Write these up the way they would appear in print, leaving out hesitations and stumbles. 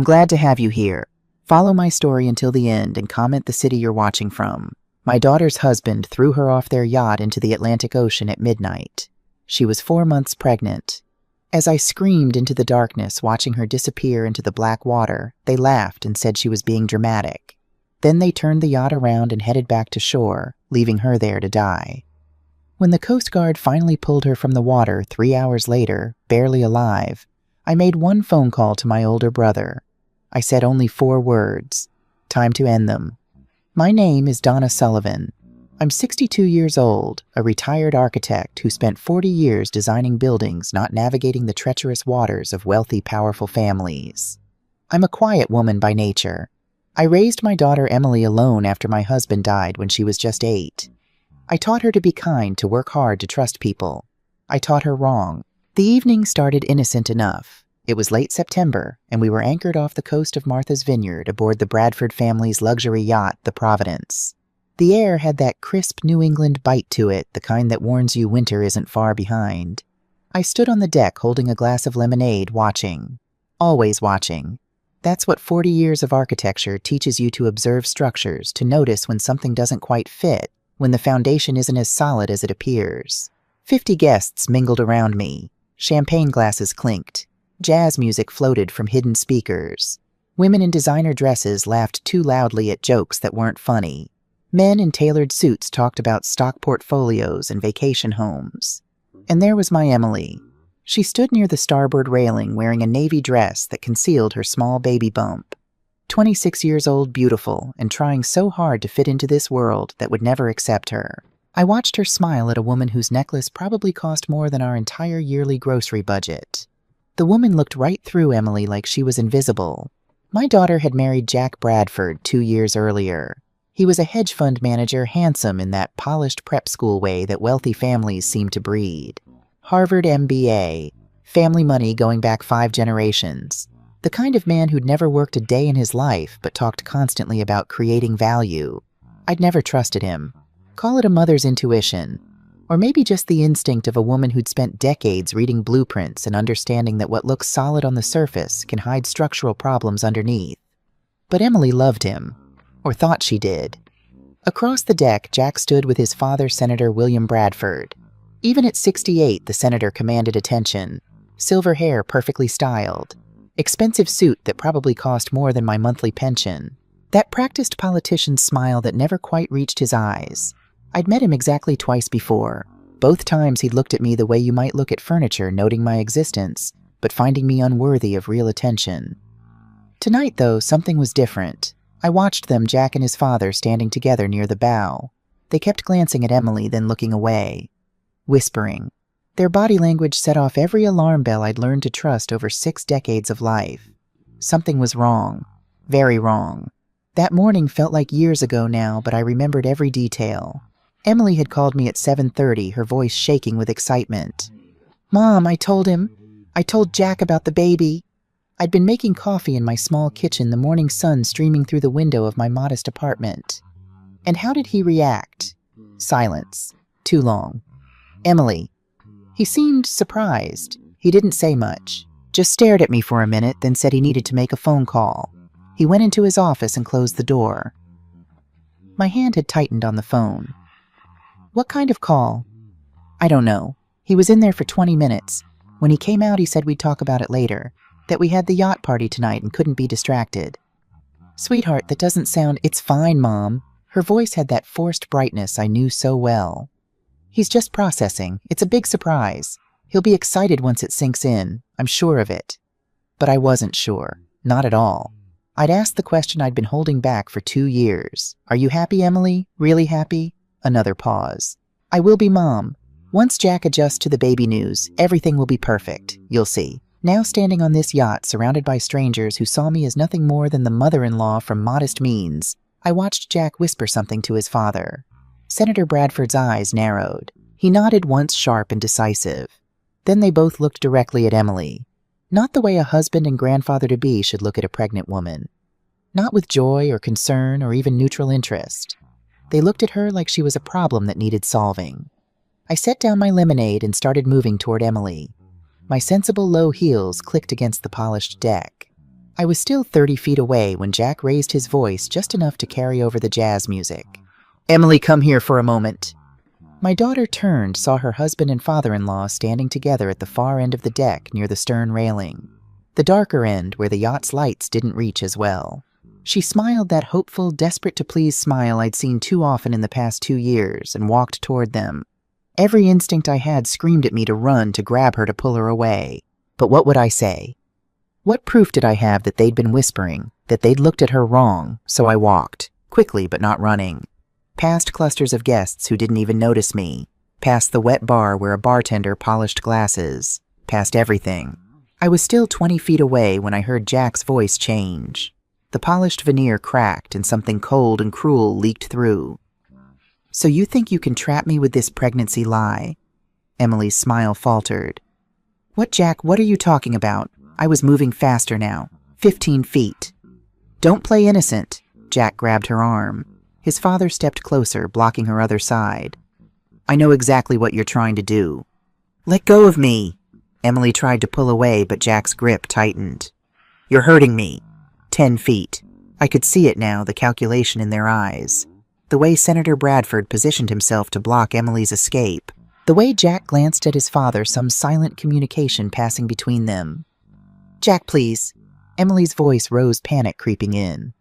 I'm glad to have you here. Follow my story until the end and comment the city you're watching from. My daughter's husband threw her off their yacht into the Atlantic Ocean at midnight. She was 4 months pregnant. As I screamed into the darkness, watching her disappear into the black water, they laughed and said she was being dramatic. Then they turned the yacht around and headed back to shore, leaving her there to die. When the Coast Guard finally pulled her from the water 3 hours later, barely alive, I made one phone call to my older brother. I said only 4 words. Time to end them. My name is Donna Sullivan. I'm 62 years old, a retired architect who spent 40 years designing buildings, not navigating the treacherous waters of wealthy, powerful families. I'm a quiet woman by nature. I raised my daughter Emily alone after my husband died when she was just 8. I taught her to be kind, to work hard, to trust people. I taught her wrong. The evening started innocent enough. It was late September, and we were anchored off the coast of Martha's Vineyard aboard the Bradford family's luxury yacht, the Providence. The air had that crisp New England bite to it, the kind that warns you winter isn't far behind. I stood on the deck holding a glass of lemonade, watching. Always watching. That's what 40 years of architecture teaches you, to observe structures, to notice when something doesn't quite fit, when the foundation isn't as solid as it appears. 50 guests mingled around me. Champagne glasses clinked. Jazz music floated from hidden speakers. Women in designer dresses laughed too loudly at jokes that weren't funny. Men in tailored suits talked about stock portfolios and vacation homes. And there was my Emily. She stood near the starboard railing wearing a navy dress that concealed her small baby bump. 26 years old, beautiful, and trying so hard to fit into this world that would never accept her. I watched her smile at a woman whose necklace probably cost more than our entire yearly grocery budget. The woman looked right through Emily like she was invisible. My daughter had married Jack Bradford 2 years earlier. He was a hedge fund manager, handsome in that polished prep school way that wealthy families seem to breed. Harvard MBA, family money going back 5 generations. The kind of man who'd never worked a day in his life but talked constantly about creating value. I'd never trusted him. Call it a mother's intuition, or maybe just the instinct of a woman who'd spent decades reading blueprints and understanding that what looks solid on the surface can hide structural problems underneath. But Emily loved him, or thought she did. Across the deck, Jack stood with his father, Senator William Bradford. Even at 68, the senator commanded attention. Silver hair perfectly styled. Expensive suit that probably cost more than my monthly pension. That practiced politician's smile that never quite reached his eyes. I'd met him exactly twice before. Both times he'd looked at me the way you might look at furniture, noting my existence, but finding me unworthy of real attention. Tonight, though, something was different. I watched them, Jack and his father, standing together near the bow. They kept glancing at Emily, then looking away. Whispering. Their body language set off every alarm bell I'd learned to trust over 6 decades of life. Something was wrong. Very wrong. That morning felt like years ago now, but I remembered every detail. Emily had called me at 7:30, her voice shaking with excitement. "Mom, I told Jack about the baby." I'd been making coffee in my small kitchen, the morning sun streaming through the window of my modest apartment. And how did he react? Silence. Too long. "Emily." He seemed surprised. He didn't say much. Just stared at me for a minute, then said he needed to make a phone call. He went into his office and closed the door. My hand had tightened on the phone. "What kind of call?" "I don't know. He was in there for 20 minutes. When he came out, he said we'd talk about it later. That we had the yacht party tonight and couldn't be distracted." "Sweetheart, that doesn't sound—" "It's fine, Mom." Her voice had that forced brightness I knew so well. "He's just processing. It's a big surprise. He'll be excited once it sinks in. I'm sure of it." But I wasn't sure. Not at all. I'd asked the question I'd been holding back for 2 years. "Are you happy, Emily? Really happy?" Another pause. "I will be, Mom. Once Jack adjusts to the baby news, everything will be perfect. You'll see." Now standing on this yacht, surrounded by strangers who saw me as nothing more than the mother-in-law from modest means, I watched Jack whisper something to his father. Senator Bradford's eyes narrowed. He nodded once, sharp and decisive. Then they both looked directly at Emily. Not the way a husband and grandfather-to-be should look at a pregnant woman. Not with joy or concern or even neutral interest. They looked at her like she was a problem that needed solving. I set down my lemonade and started moving toward Emily. My sensible low heels clicked against the polished deck. I was still 30 feet away when Jack raised his voice just enough to carry over the jazz music. "Emily, come here for a moment." My daughter turned, saw her husband and father-in-law standing together at the far end of the deck near the stern railing, the darker end where the yacht's lights didn't reach as well. She smiled that hopeful, desperate-to-please smile I'd seen too often in the past 2 years and walked toward them. Every instinct I had screamed at me to run, to grab her, to pull her away. But what would I say? What proof did I have that they'd been whispering, that they'd looked at her wrong? So I walked, quickly but not running, past clusters of guests who didn't even notice me, past the wet bar where a bartender polished glasses, past everything. I was still 20 feet away when I heard Jack's voice change. The polished veneer cracked and something cold and cruel leaked through. "So you think you can trap me with this pregnancy lie?" Emily's smile faltered. "What, Jack, what are you talking about?" I was moving faster now, 15 feet. "Don't play innocent." Jack grabbed her arm. His father stepped closer, blocking her other side. "I know exactly what you're trying to do." "Let go of me." Emily tried to pull away, but Jack's grip tightened. "You're hurting me." 10 feet. I could see it now, the calculation in their eyes. The way Senator Bradford positioned himself to block Emily's escape. The way Jack glanced at his father, some silent communication passing between them. "Jack, please." Emily's voice rose, panic creeping in.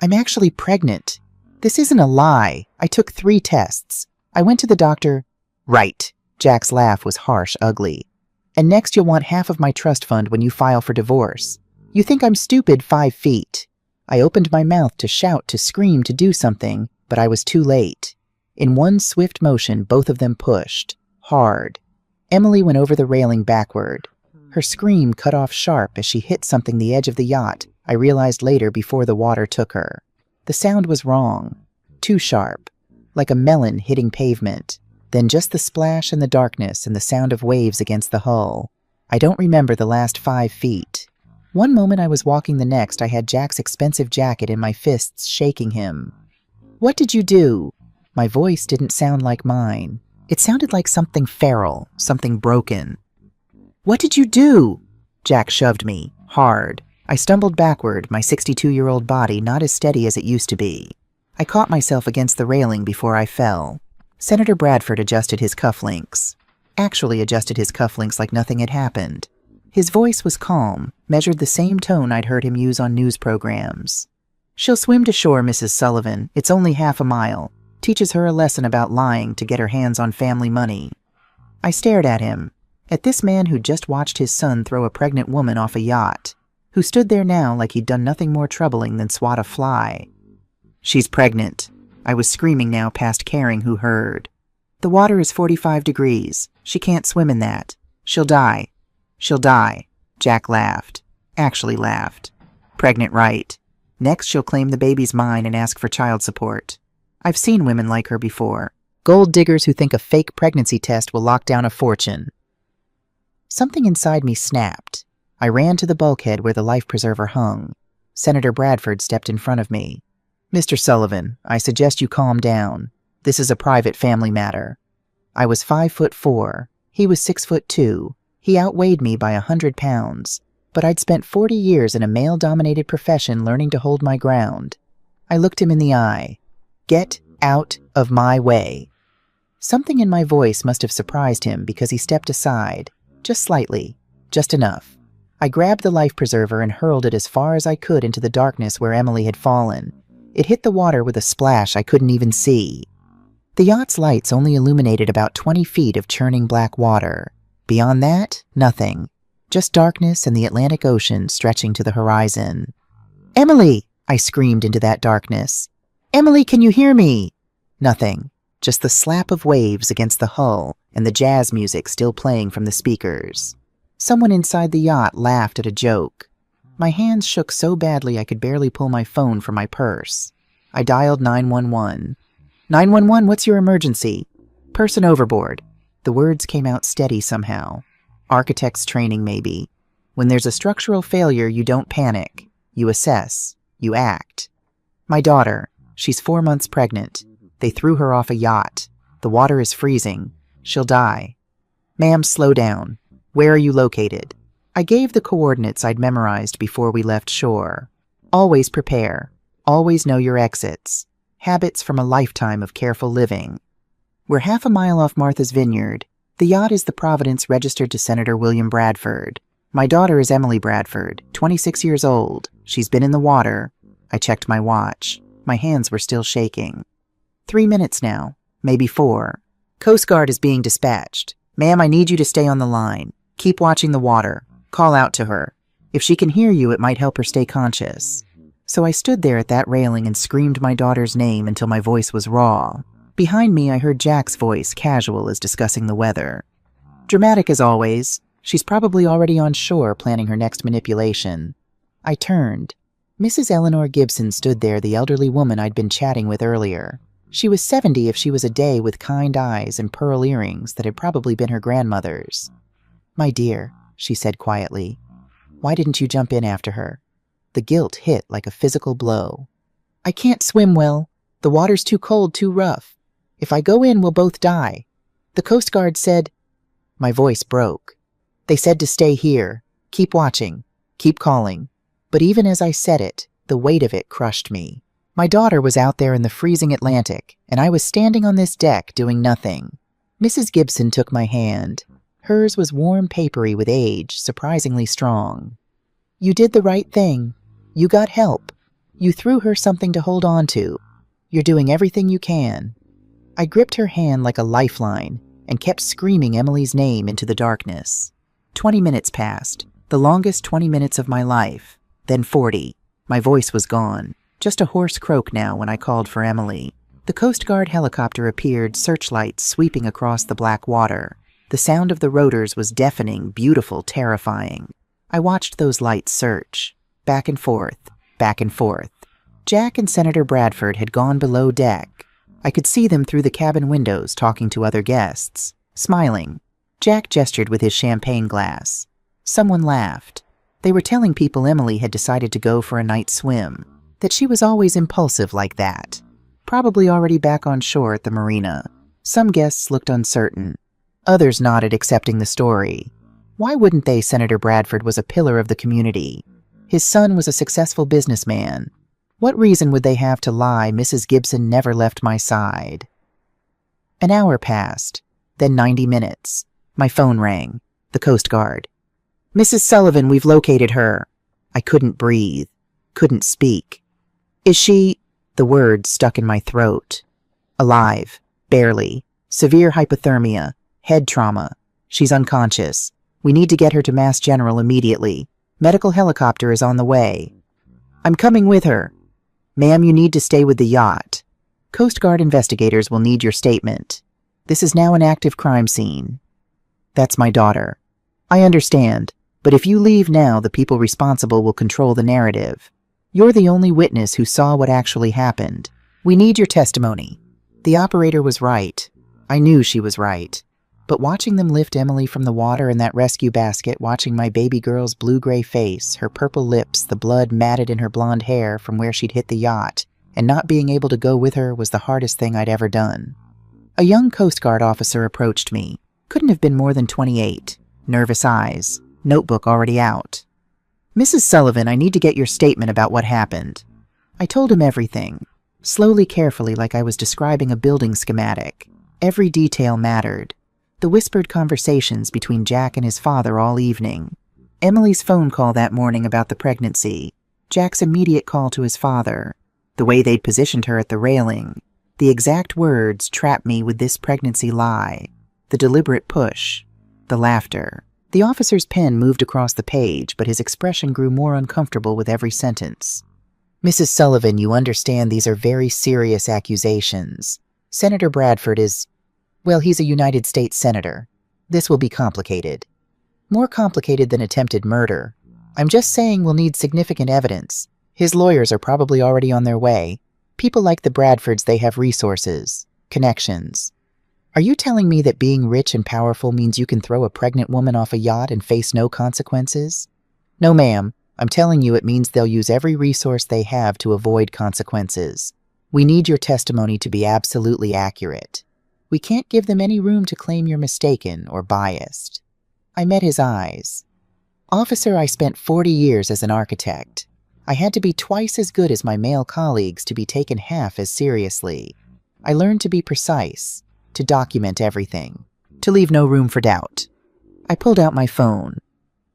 "I'm actually pregnant. This isn't a lie. I took 3 tests. I went to the doctor." "Right." Jack's laugh was harsh, ugly. "And next you'll want half of my trust fund when you file for divorce. You think I'm stupid 5 feet. I opened my mouth to shout, to scream, to do something, but I was too late. In one swift motion, both of them pushed. Hard. Emily went over the railing backward. Her scream cut off sharp as she hit something the edge of the yacht, I realized later before the water took her. The sound was wrong. Too sharp. Like a melon hitting pavement. Then just the splash and the darkness and the sound of waves against the hull. I don't remember the last 5 feet. One moment I was walking, the next I had Jack's expensive jacket in my fists, shaking him. "What did you do?" My voice didn't sound like mine. It sounded like something feral, something broken. "What did you do?" Jack shoved me, hard. I stumbled backward, my 62-year-old body not as steady as it used to be. I caught myself against the railing before I fell. Senator Bradford adjusted his cufflinks. Actually adjusted his cufflinks like nothing had happened. His voice was calm, measured the same tone I'd heard him use on news programs. "She'll swim to shore, Mrs. Sullivan. It's only half a mile. Teaches her a lesson about lying to get her hands on family money." I stared at him, at this man who'd just watched his son throw a pregnant woman off a yacht, who stood there now like he'd done nothing more troubling than swat a fly. "She's pregnant." I was screaming now past caring who heard. "The water is 45 degrees. She can't swim in that. She'll die. She'll die." Jack laughed. Actually laughed. "Pregnant, right. Next she'll claim the baby's mine and ask for child support. I've seen women like her before. Gold diggers who think a fake pregnancy test will lock down a fortune." Something inside me snapped. I ran to the bulkhead where the life preserver hung. Senator Bradford stepped in front of me. "Mr. Sullivan, I suggest you calm down. This is a private family matter." I was 5'4". He was 6'2". He outweighed me by 100 pounds. But I'd spent 40 years in a male-dominated profession learning to hold my ground. I looked him in the eye. "Get out of my way." Something in my voice must have surprised him because he stepped aside. Just slightly. Just enough. I grabbed the life preserver and hurled it as far as I could into the darkness where Emily had fallen. It hit the water with a splash I couldn't even see. The yacht's lights only illuminated about 20 feet of churning black water. Beyond that, nothing. Just darkness and the Atlantic Ocean stretching to the horizon. "Emily!" I screamed into that darkness. "Emily, can you hear me?" Nothing. Just the slap of waves against the hull and the jazz music still playing from the speakers. Someone inside the yacht laughed at a joke. My hands shook so badly I could barely pull my phone from my purse. I dialed 911. 911, what's your emergency?" "Person overboard." The words came out steady somehow. Architect's training, maybe. When there's a structural failure, you don't panic. You assess. You act. "My daughter. She's 4 months pregnant. They threw her off a yacht. The water is freezing. She'll die." "Ma'am, slow down. Where are you located?" I gave the coordinates I'd memorized before we left shore. Always prepare. Always know your exits. Habits from a lifetime of careful living. We're half a mile off Martha's Vineyard. The yacht is the Providence registered to Senator William Bradford. My daughter is Emily Bradford, 26 years old. She's been in the water. I checked my watch. My hands were still shaking. 3 minutes now, maybe 4. Coast Guard is being dispatched. Ma'am, I need you to stay on the line. Keep watching the water. Call out to her. If she can hear you, it might help her stay conscious. So I stood there at that railing and screamed my daughter's name until my voice was raw. Behind me, I heard Jack's voice, casual as discussing the weather. Dramatic as always. She's probably already on shore planning her next manipulation. I turned. Mrs. Eleanor Gibson stood there, the elderly woman I'd been chatting with earlier. She was 70 if she was a day, with kind eyes and pearl earrings that had probably been her grandmother's. "My dear," she said quietly, "why didn't you jump in after her?" The guilt hit like a physical blow. "I can't swim well. The water's too cold, too rough. If I go in, we'll both die. The Coast Guard said—" My voice broke. "They said to stay here. Keep watching. Keep calling." But even as I said it, the weight of it crushed me. My daughter was out there in the freezing Atlantic, and I was standing on this deck doing nothing. Mrs. Gibson took my hand. Hers was warm, papery with age, surprisingly strong. "You did the right thing. You got help. You threw her something to hold on to. You're doing everything you can." I gripped her hand like a lifeline and kept screaming Emily's name into the darkness. 20 minutes passed, the longest 20 minutes of my life. Then 40. My voice was gone. Just a hoarse croak now when I called for Emily. The Coast Guard helicopter appeared, searchlights sweeping across the black water. The sound of the rotors was deafening, beautiful, terrifying. I watched those lights search. Back and forth, back and forth. Jack and Senator Bradford had gone below deck. I could see them through the cabin windows talking to other guests, smiling. Jack gestured with his champagne glass. Someone laughed. They were telling people Emily had decided to go for a night swim, that she was always impulsive like that. Probably already back on shore at the marina. Some guests looked uncertain. Others nodded, accepting the story. Why wouldn't they? Senator Bradford was a pillar of the community. His son was a successful businessman. What reason would they have to lie? Mrs. Gibson never left my side. An hour passed, then 90 minutes. My phone rang. The Coast Guard. "Mrs. Sullivan, we've located her." I couldn't breathe, couldn't speak. "Is she—" The words stuck in my throat. "Alive, barely. Severe hypothermia, head trauma. She's unconscious. We need to get her to Mass General immediately. Medical helicopter is on the way." "I'm coming with her." "Ma'am, you need to stay with the yacht. Coast Guard investigators will need your statement. This is now an active crime scene." "That's my daughter." "I understand, but if you leave now, the people responsible will control the narrative. You're the only witness who saw what actually happened. We need your testimony." The operator was right. I knew she was right. But watching them lift Emily from the water in that rescue basket, watching my baby girl's blue-gray face, her purple lips, the blood matted in her blonde hair from where she'd hit the yacht, and not being able to go with her was the hardest thing I'd ever done. A young Coast Guard officer approached me. Couldn't have been more than 28. Nervous eyes. Notebook already out. "Mrs. Sullivan, I need to get your statement about what happened." I told him everything, slowly, carefully, like I was describing a building schematic. Every detail mattered. The whispered conversations between Jack and his father all evening. Emily's phone call that morning about the pregnancy. Jack's immediate call to his father. The way they'd positioned her at the railing. The exact words, "Trap me with this pregnancy lie." The deliberate push. The laughter. The officer's pen moved across the page, but his expression grew more uncomfortable with every sentence. "Mrs. Sullivan, you understand these are very serious accusations. Senator Bradford is— well, he's a United States Senator. This will be complicated. More complicated than attempted murder. I'm just saying we'll need significant evidence. His lawyers are probably already on their way. People like the Bradfords, they have resources, connections. Are you telling me that being rich and powerful means you can throw a pregnant woman off a yacht and face no consequences? No, ma'am. I'm telling you it means they'll use every resource they have to avoid consequences. We need your testimony to be absolutely accurate. We can't give them any room to claim you're mistaken or biased." I met his eyes. Officer, I spent 40 years as an architect. I had to be twice as good as my male colleagues to be taken half as seriously. I learned to be precise, to document everything, to leave no room for doubt. I pulled out my phone.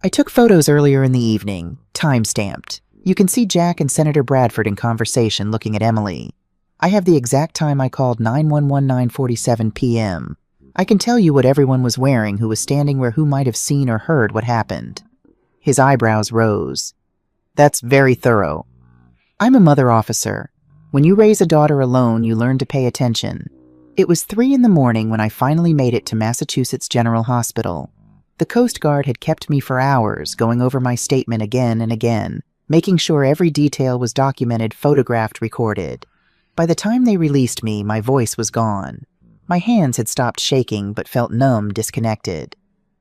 I took photos earlier in the evening, time-stamped. You can see Jack and Senator Bradford in conversation looking at Emily. I have the exact time I called 911 9:47 p.m. I can tell you what everyone was wearing who was standing where who might have seen or heard what happened. His eyebrows rose. That's very thorough. I'm a mother officer. When you raise a daughter alone, you learn to pay attention. It was 3 in the morning when I finally made it to Massachusetts General Hospital. The Coast Guard had kept me for hours, going over my statement again and again, making sure every detail was documented, photographed, recorded. By the time they released me, my voice was gone. My hands had stopped shaking but felt numb, disconnected.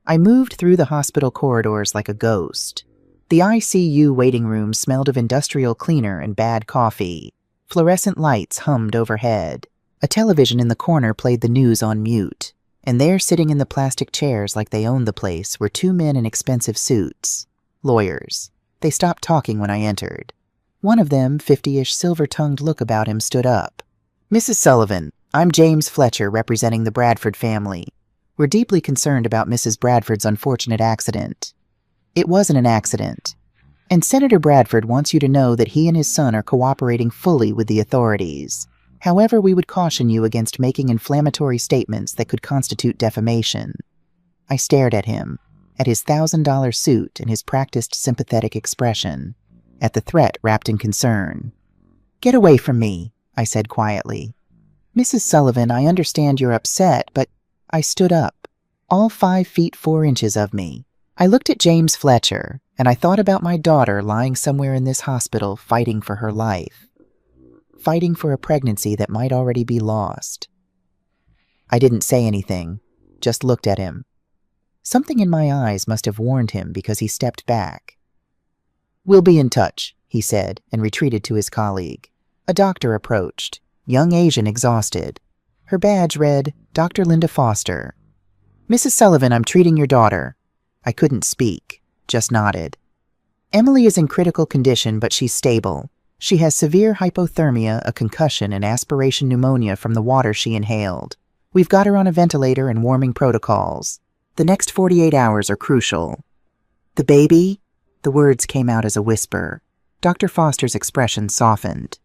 I moved through the hospital corridors like a ghost. The ICU waiting room smelled of industrial cleaner and bad coffee. Fluorescent lights hummed overhead. A television in the corner played the news on mute. And there, sitting in the plastic chairs like they owned the place, were 2 men in expensive suits. Lawyers. They stopped talking when I entered. One of them, 50-ish, silver-tongued look about him, stood up. Mrs. Sullivan, I'm James Fletcher, representing the Bradford family. We're deeply concerned about Mrs. Bradford's unfortunate accident. It wasn't an accident. And Senator Bradford wants you to know that he and his son are cooperating fully with the authorities. However, we would caution you against making inflammatory statements that could constitute defamation. I stared at him, at his $1,000 suit and his practiced sympathetic expression, at the threat wrapped in concern. Get away from me, I said quietly. Mrs. Sullivan, I understand you're upset, but I stood up, all 5 feet 4 inches of me. I looked at James Fletcher, and I thought about my daughter lying somewhere in this hospital fighting for her life, fighting for a pregnancy that might already be lost. I didn't say anything, just looked at him. Something in my eyes must have warned him because he stepped back. We'll be in touch, he said, and retreated to his colleague. A doctor approached, young Asian, exhausted. Her badge read, Dr. Linda Foster. Mrs. Sullivan, I'm treating your daughter. I couldn't speak, just nodded. Emily is in critical condition, but she's stable. She has severe hypothermia, a concussion, and aspiration pneumonia from the water she inhaled. We've got her on a ventilator and warming protocols. The next 48 hours are crucial. The baby? The words came out as a whisper. Dr. Foster's expression softened.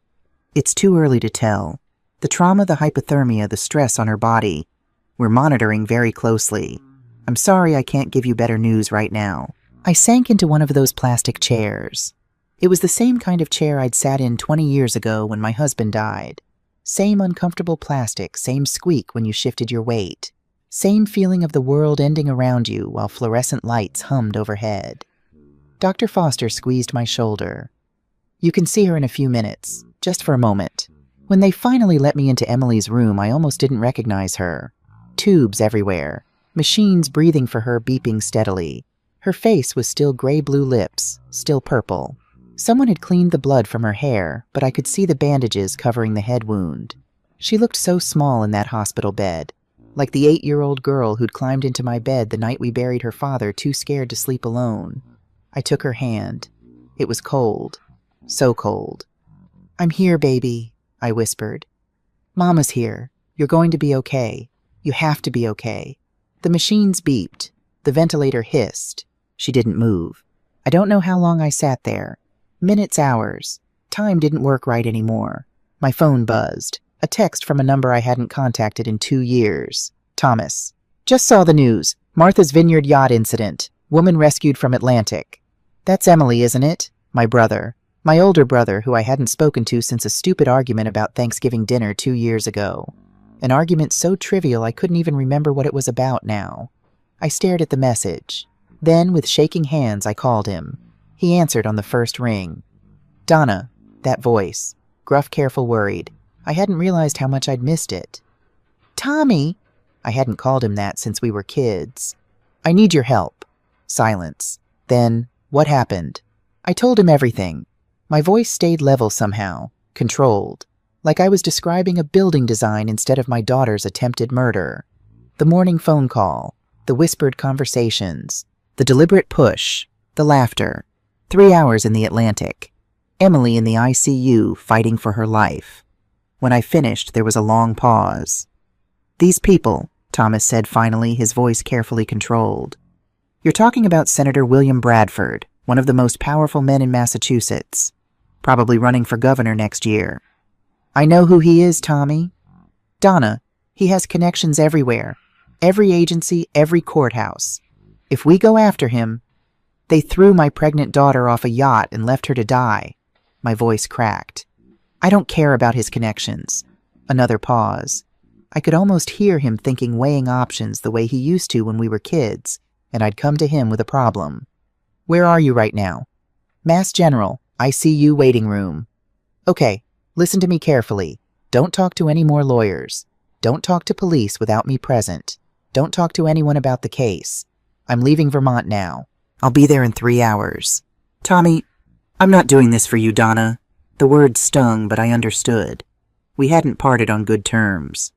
It's too early to tell. The trauma, the hypothermia, the stress on her body. We're monitoring very closely. I'm sorry I can't give you better news right now. I sank into one of those plastic chairs. It was the same kind of chair I'd sat in 20 years ago when my husband died. Same uncomfortable plastic, same squeak when you shifted your weight. Same feeling of the world ending around you while fluorescent lights hummed overhead. Dr. Foster squeezed my shoulder. You can see her in a few minutes, just for a moment. When they finally let me into Emily's room, I almost didn't recognize her. Tubes everywhere. Machines breathing for her, beeping steadily. Her face was still gray-blue lips, still purple. Someone had cleaned the blood from her hair, but I could see the bandages covering the head wound. She looked so small in that hospital bed, like the 8-year-old girl who'd climbed into my bed the night we buried her father, too scared to sleep alone. I took her hand. It was cold. So cold. I'm here, baby, I whispered. Mama's here. You're going to be okay. You have to be okay. The machines beeped. The ventilator hissed. She didn't move. I don't know how long I sat there. Minutes, hours. Time didn't work right anymore. My phone buzzed. A text from a number I hadn't contacted in 2 years. Thomas. Just saw the news. Martha's Vineyard yacht incident. Woman rescued from Atlantic. That's Emily, isn't it? My brother. My older brother, who I hadn't spoken to since a stupid argument about Thanksgiving dinner 2 years ago. An argument so trivial I couldn't even remember what it was about now. I stared at the message. Then, with shaking hands, I called him. He answered on the first ring. Donna, that voice. Gruff, careful, worried. I hadn't realized how much I'd missed it. Tommy! I hadn't called him that since we were kids. I need your help. Silence. Then, what happened? I told him everything. My voice stayed level somehow, controlled, like I was describing a building design instead of my daughter's attempted murder. The morning phone call, the whispered conversations, the deliberate push, the The laughter. 3 hours in the Atlantic. Emily in the ICU fighting for her life. When I finished, there was a long pause. "These people," Thomas said finally, his voice carefully controlled. "You're talking about Senator William Bradford, one of the most powerful men in Massachusetts, probably running for governor next year." "I know who he is, Tommy." "Donna, he has connections everywhere. Every agency, every courthouse. If we go after him..." "They threw my pregnant daughter off a yacht and left her to die." My voice cracked. "I don't care about his connections." Another pause. I could almost hear him thinking, weighing options the way he used to when we were kids, and I'd come to him with a problem. "Where are you right now?" "Mass General, ICU waiting room." "Okay, listen to me carefully. Don't talk to any more lawyers. Don't talk to police without me present. Don't talk to anyone about the case. I'm leaving Vermont now. I'll be there in 3 hours. Tommy, I'm not doing this for you, Donna." The words stung, but I understood. We hadn't parted on good terms.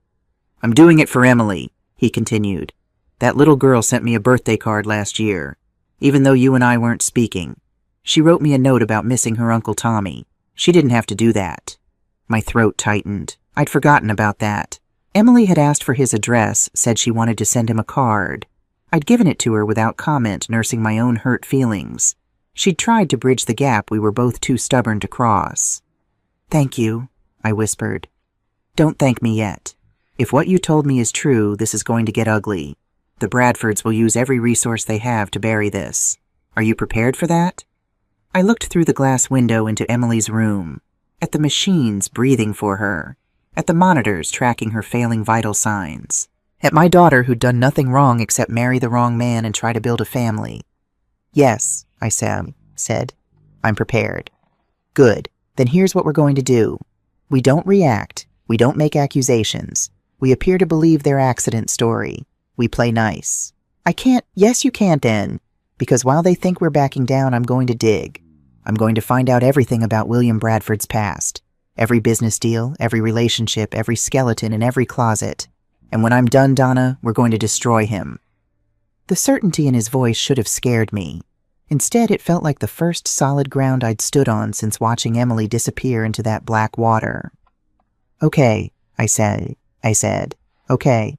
"I'm doing it for Emily," he continued. "That little girl sent me a birthday card last year, even though you and I weren't speaking. She wrote me a note about missing her Uncle Tommy. She didn't have to do that." My throat tightened. I'd forgotten about that. Emily had asked for his address, said she wanted to send him a card. I'd given it to her without comment, nursing my own hurt feelings. She'd tried to bridge the gap we were both too stubborn to cross. "Thank you," I whispered. "Don't thank me yet. If what you told me is true, this is going to get ugly. The Bradfords will use every resource they have to bury this. Are you prepared for that?" I looked through the glass window into Emily's room, at the machines breathing for her, at the monitors tracking her failing vital signs, at my daughter who'd done nothing wrong except marry the wrong man and try to build a family. "Yes," I said. "I'm prepared." "Good. Then here's what we're going to do. We don't react. We don't make accusations. We appear to believe their accident story. We play nice." "I can't." "Yes, you can then. Because while they think we're backing down, I'm going to dig. I'm going to find out everything about William Bradford's past. Every business deal, every relationship, every skeleton in every closet. And when I'm done, Donna, we're going to destroy him." The certainty in his voice should have scared me. Instead, it felt like the first solid ground I'd stood on since watching Emily disappear into that black water. "Okay," I said. "Okay.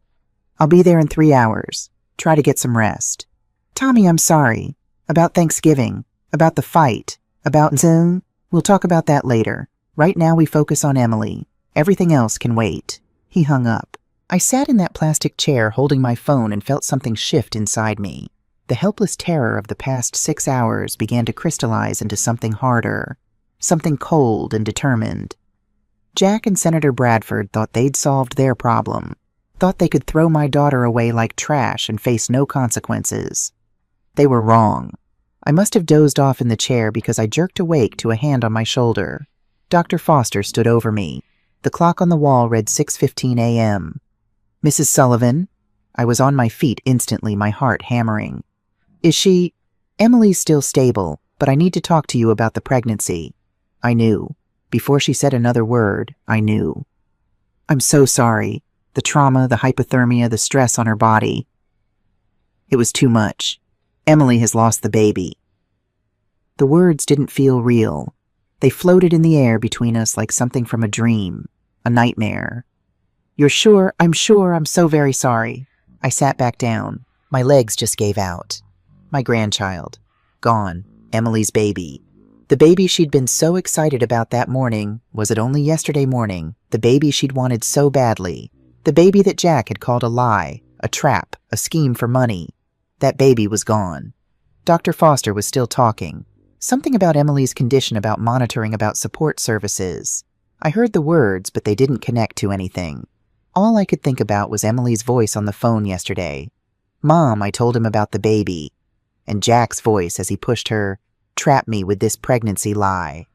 I'll be there in 3 hours. Try to get some rest." "Tommy, I'm sorry. About Thanksgiving. About the fight. About Zoom. We'll talk about that later. Right now we focus on Emily. Everything else can wait." He hung up. I sat in that plastic chair holding my phone and felt something shift inside me. The helpless terror of the past 6 hours began to crystallize into something harder, something cold and determined. Jack and Senator Bradford thought they'd solved their problem, thought they could throw my daughter away like trash and face no consequences. They were wrong. I must have dozed off in the chair because I jerked awake to a hand on my shoulder. Dr. Foster stood over me. The clock on the wall read 6:15 a.m. "Mrs. Sullivan?" I was on my feet instantly, my heart hammering. "Is she..." "Emily's still stable, but I need to talk to you about the pregnancy." I knew. Before she said another word, I knew. "I'm so sorry. The trauma, the hypothermia, the stress on her body. It was too much. Emily has lost the baby." The words didn't feel real. They floated in the air between us like something from a dream, a nightmare. "You're sure? I'm sure. I'm so very sorry." I sat back down. My legs just gave out. My grandchild. Gone. Emily's baby. The baby she'd been so excited about that morning, was it only yesterday morning, the baby she'd wanted so badly, the baby that Jack had called a lie, a trap, a scheme for money. That baby was gone. Dr. Foster was still talking. Something about Emily's condition, about monitoring, about support services. I heard the words, but they didn't connect to anything. All I could think about was Emily's voice on the phone yesterday. "Mom," I told him about the baby. And Jack's voice as he pushed her, "Trap me with this pregnancy lie."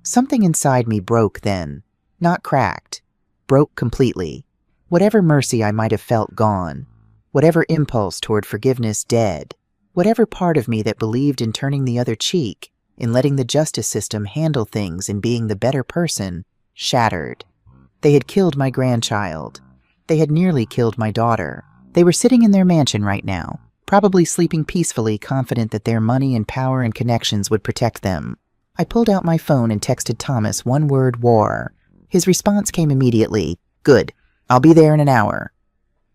Something inside me broke then. Not cracked. Broke completely. Whatever mercy I might have felt gone. Whatever impulse toward forgiveness dead. Whatever part of me that believed in turning the other cheek, in letting the justice system handle things, in being the better person, shattered. They had killed my grandchild. They had nearly killed my daughter. They were sitting in their mansion right now, probably sleeping peacefully, confident that their money and power and connections would protect them. I pulled out my phone and texted Thomas one word: war. His response came immediately: "Good. I'll be there in an hour."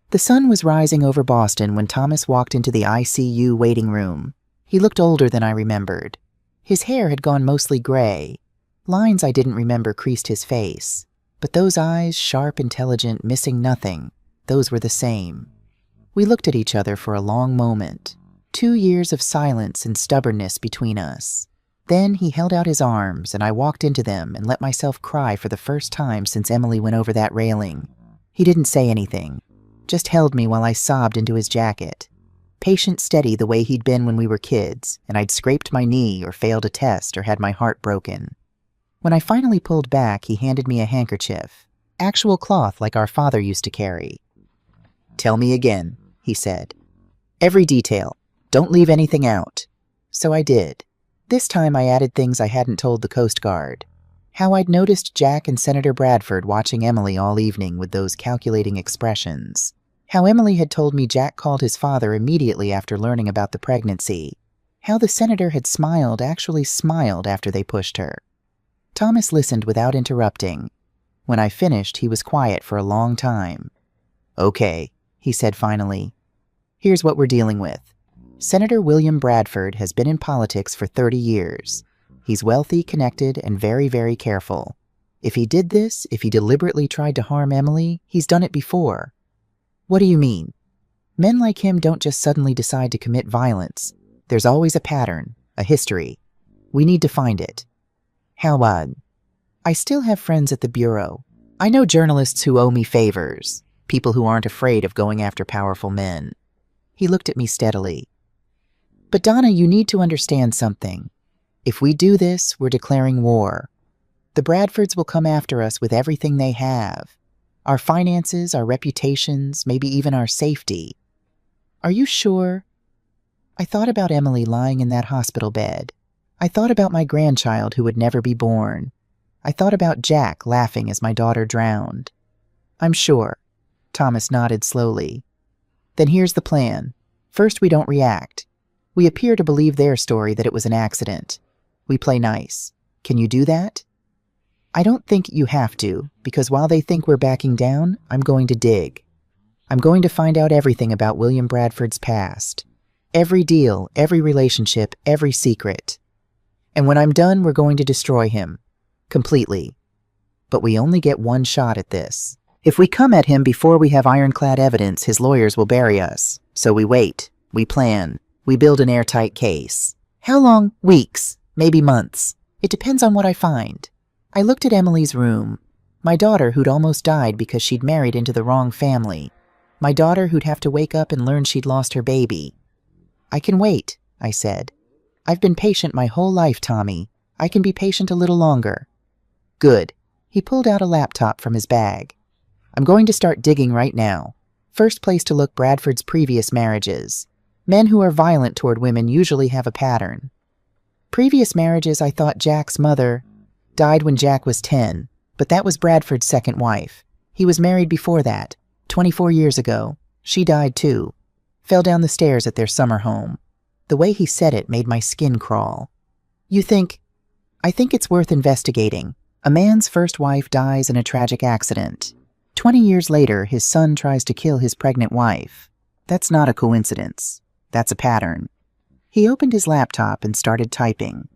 The sun was rising over Boston when Thomas walked into the ICU waiting room. He looked older than I remembered. His hair had gone mostly gray. Lines I didn't remember creased his face. But those eyes, sharp, intelligent, missing nothing, those were the same. We looked at each other for a long moment. 2 years of silence and stubbornness between us. Then he held out his arms, and I walked into them and let myself cry for the first time since Emily went over that railing. He didn't say anything, just held me while I sobbed into his jacket. Patient, steady the way he'd been when we were kids, and I'd scraped my knee or failed a test or had my heart broken. When I finally pulled back, he handed me a handkerchief. Actual cloth like our father used to carry. "Tell me again," he said. "Every detail. Don't leave anything out." So I did. This time I added things I hadn't told the Coast Guard. How I'd noticed Jack and Senator Bradford watching Emily all evening with those calculating expressions. How Emily had told me Jack called his father immediately after learning about the pregnancy. How the senator had smiled, actually smiled, after they pushed her. Thomas listened without interrupting. When I finished, he was quiet for a long time. "Okay," he said finally. "Here's what we're dealing with. Senator William Bradford has been in politics for 30 years. He's wealthy, connected, and very, very careful. If he did this, if he deliberately tried to harm Emily, he's done it before." "What do you mean?" "Men like him don't just suddenly decide to commit violence. There's always a pattern, a history. We need to find it." "How odd." "I still have friends at the Bureau. I know journalists who owe me favors, people who aren't afraid of going after powerful men." He looked at me steadily. "But Donna, you need to understand something. If we do this, we're declaring war. The Bradfords will come after us with everything they have. Our finances, our reputations, maybe even our safety." "Are you sure?" I thought about Emily lying in that hospital bed. I thought about my grandchild who would never be born. I thought about Jack laughing as my daughter drowned. "I'm sure." Thomas nodded slowly. "Then here's the plan. First, we don't react. We appear to believe their story that it was an accident. We play nice. Can you do that?" "I don't think you have to, because while they think we're backing down, I'm going to dig. I'm going to find out everything about William Bradford's past. Every deal, every relationship, every secret. And when I'm done, we're going to destroy him. Completely. But we only get one shot at this. If we come at him before we have ironclad evidence, his lawyers will bury us. So we wait. We plan. We build an airtight case. How long? Weeks. Maybe months. It depends on what I find." I looked at Emily's room. My daughter who'd almost died because she'd married into the wrong family. My daughter who'd have to wake up and learn she'd lost her baby. "I can wait," I said. "I've been patient my whole life, Tommy. I can be patient a little longer." "Good." He pulled out a laptop from his bag. "I'm going to start digging right now. First place to look, Bradford's previous marriages. Men who are violent toward women usually have a pattern. Previous marriages, I thought Jack's mother died when Jack was 10, but that was Bradford's second wife. He was married before that, 24 years ago. She died too. Fell down the stairs at their summer home." The way he said it made my skin crawl. "You think?" "I think it's worth investigating. A man's first wife dies in a tragic accident. 20 years later, his son tries to kill his pregnant wife. That's not a coincidence. That's a pattern." He opened his laptop and started typing.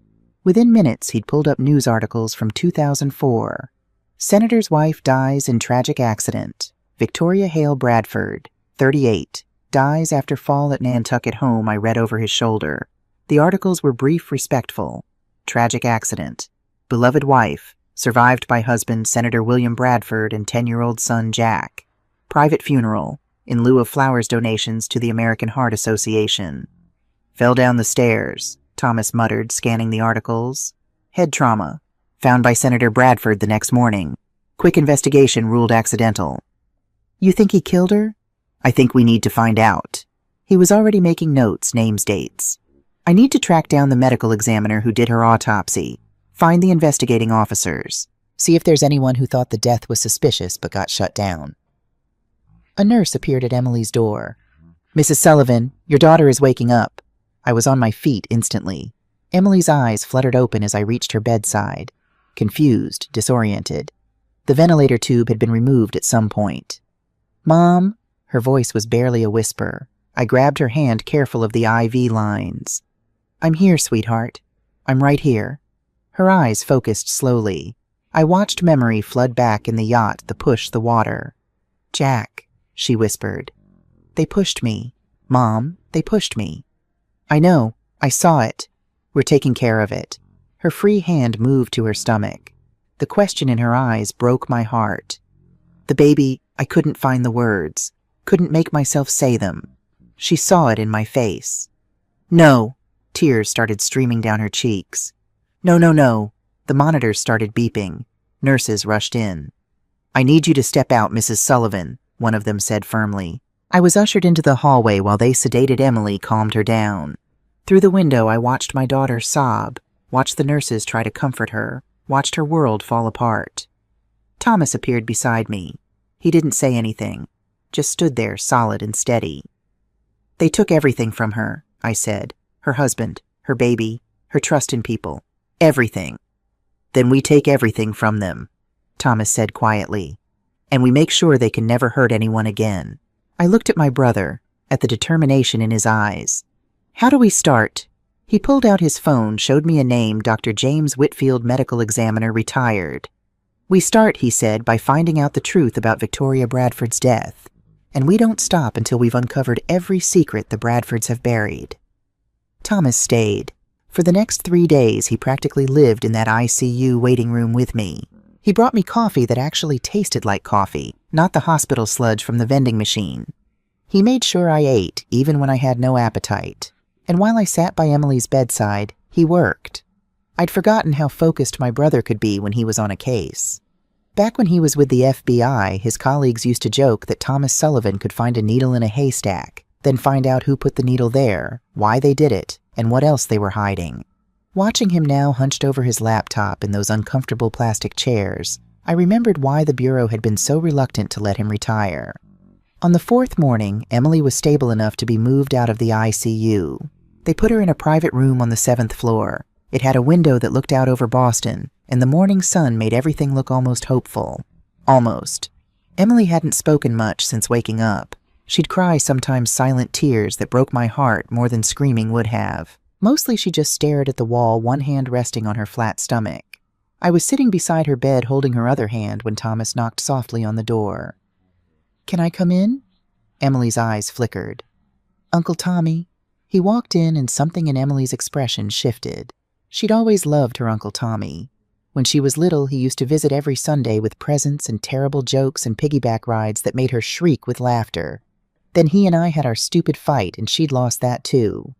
Within minutes, he'd pulled up news articles from 2004. "Senator's wife dies in tragic accident. Victoria Hale Bradford, 38, dies after fall at Nantucket home," I read over his shoulder. The articles were brief, respectful. Tragic accident. Beloved wife, survived by husband Senator William Bradford and 10-year-old son Jack. Private funeral, in lieu of flowers donations to the American Heart Association. Fell down the stairs, Thomas muttered, scanning the articles. Head trauma. Found by Senator Bradford the next morning. Quick investigation ruled accidental. "You think he killed her?" "I think we need to find out." He was already making notes, names, dates. "I need to track down the medical examiner who did her autopsy. Find the investigating officers. See if there's anyone who thought the death was suspicious but got shut down." A nurse appeared at Emily's door. Mrs. Sullivan, your daughter is waking up. I was on my feet instantly. Emily's eyes fluttered open as I reached her bedside, confused, disoriented. The ventilator tube had been removed at some point. Mom? Her voice was barely a whisper. I grabbed her hand, careful of the IV lines. I'm here, sweetheart. I'm right here. Her eyes focused slowly. I watched memory flood back in the yacht, the push, the water. Jack, she whispered. They pushed me. Mom, they pushed me. I know. I saw it. We're taking care of it. Her free hand moved to her stomach. The question in her eyes broke my heart. The baby, I couldn't find the words. Couldn't make myself say them. She saw it in my face. No. Tears started streaming down her cheeks. No, no, no. The monitors started beeping. Nurses rushed in. I need you to step out, Mrs. Sullivan, one of them said firmly. I was ushered into the hallway while they sedated Emily, calmed her down. Through the window, I watched my daughter sob, watched the nurses try to comfort her, watched her world fall apart. Thomas appeared beside me. He didn't say anything, just stood there solid and steady. They took everything from her, I said. Her husband, her baby, her trust in people. Everything. Then we take everything from them, Thomas said quietly. And we make sure they can never hurt anyone again. I looked at my brother, at the determination in his eyes. How do we start? He pulled out his phone, showed me a name, Dr. James Whitfield, medical examiner, retired. We start, he said, by finding out the truth about Victoria Bradford's death. And we don't stop until we've uncovered every secret the Bradfords have buried. Thomas stayed. For the next 3 days, he practically lived in that ICU waiting room with me. He brought me coffee that actually tasted like coffee, not the hospital sludge from the vending machine. He made sure I ate, even when I had no appetite. And while I sat by Emily's bedside, he worked. I'd forgotten how focused my brother could be when he was on a case. Back when he was with the FBI, his colleagues used to joke that Thomas Sullivan could find a needle in a haystack, then find out who put the needle there, why they did it, and what else they were hiding. Watching him now hunched over his laptop in those uncomfortable plastic chairs, I remembered why the Bureau had been so reluctant to let him retire. On the 4th morning, Emily was stable enough to be moved out of the ICU. They put her in a private room on the 7th floor. It had a window that looked out over Boston, and the morning sun made everything look almost hopeful. Almost. Emily hadn't spoken much since waking up. She'd cry sometimes silent tears that broke my heart more than screaming would have. Mostly she just stared at the wall, one hand resting on her flat stomach. I was sitting beside her bed holding her other hand when Thomas knocked softly on the door. Can I come in? Emily's eyes flickered. Uncle Tommy. He walked in and something in Emily's expression shifted. She'd always loved her Uncle Tommy. When she was little, he used to visit every Sunday with presents and terrible jokes and piggyback rides that made her shriek with laughter. Then he and I had our stupid fight, and she'd lost that too.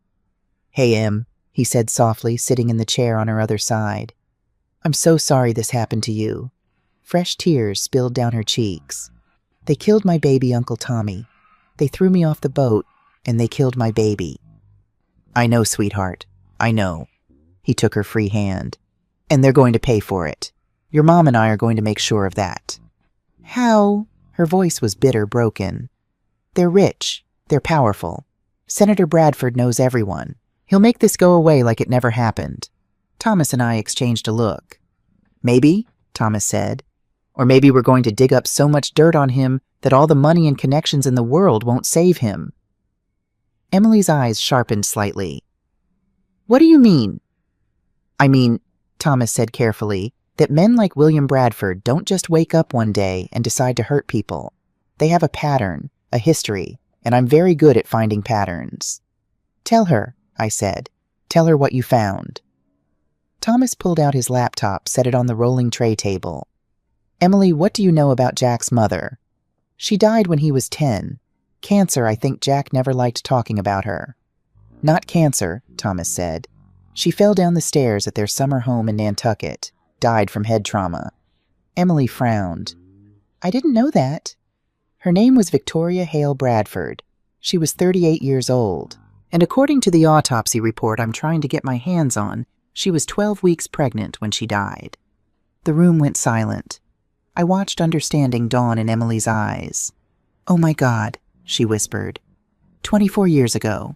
Hey, Em, he said softly, sitting in the chair on her other side. I'm so sorry this happened to you. Fresh tears spilled down her cheeks. They killed my baby, Uncle Tommy. They threw me off the boat, and they killed my baby. I know, sweetheart. I know. He took her free hand. And they're going to pay for it. Your mom and I are going to make sure of that. How? Her voice was bitter, broken. They're rich. They're powerful. Senator Bradford knows everyone. He'll make this go away like it never happened. Thomas and I exchanged a look. Maybe, Thomas said. Or maybe we're going to dig up so much dirt on him that all the money and connections in the world won't save him. Emily's eyes sharpened slightly. What do you mean? I mean, Thomas said carefully, that men like William Bradford don't just wake up one day and decide to hurt people. They have a pattern, a history, and I'm very good at finding patterns. Tell her, I said. Tell her what you found. Thomas pulled out his laptop, set it on the rolling tray table. Emily, what do you know about Jack's mother? She died when he was 10. Cancer, I think Jack never liked talking about her. Not cancer, Thomas said. She fell down the stairs at their summer home in Nantucket, died from head trauma. Emily frowned. I didn't know that. Her name was Victoria Hale Bradford. She was 38 years old, and according to the autopsy report I'm trying to get my hands on, she was 12 weeks pregnant when she died. The room went silent. I watched understanding dawn in Emily's eyes. Oh my God, she whispered. 24 years ago,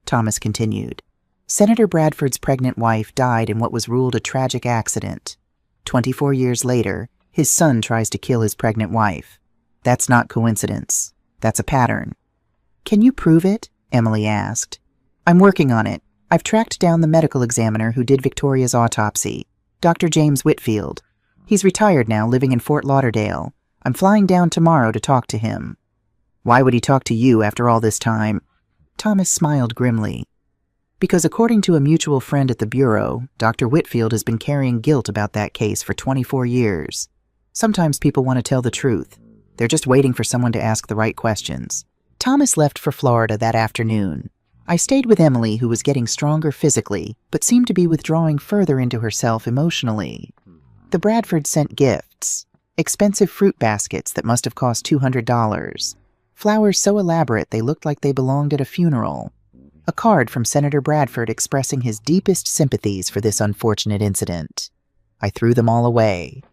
Thomas continued, Senator Bradford's pregnant wife died in what was ruled a tragic accident. 24 years later, his son tries to kill his pregnant wife. That's not coincidence. That's a pattern. Can you prove it? Emily asked. I'm working on it. I've tracked down the medical examiner who did Victoria's autopsy, Dr. James Whitfield. He's retired now, living in Fort Lauderdale. I'm flying down tomorrow to talk to him. Why would he talk to you after all this time? Thomas smiled grimly. Because according to a mutual friend at the Bureau, Dr. Whitfield has been carrying guilt about that case for 24 years. Sometimes people want to tell the truth. They're just waiting for someone to ask the right questions. Thomas left for Florida that afternoon. I stayed with Emily, who was getting stronger physically, but seemed to be withdrawing further into herself emotionally. The Bradfords sent gifts. Expensive fruit baskets that must have cost $200. Flowers so elaborate they looked like they belonged at a funeral. A card from Senator Bradford expressing his deepest sympathies for this unfortunate incident. I threw them all away.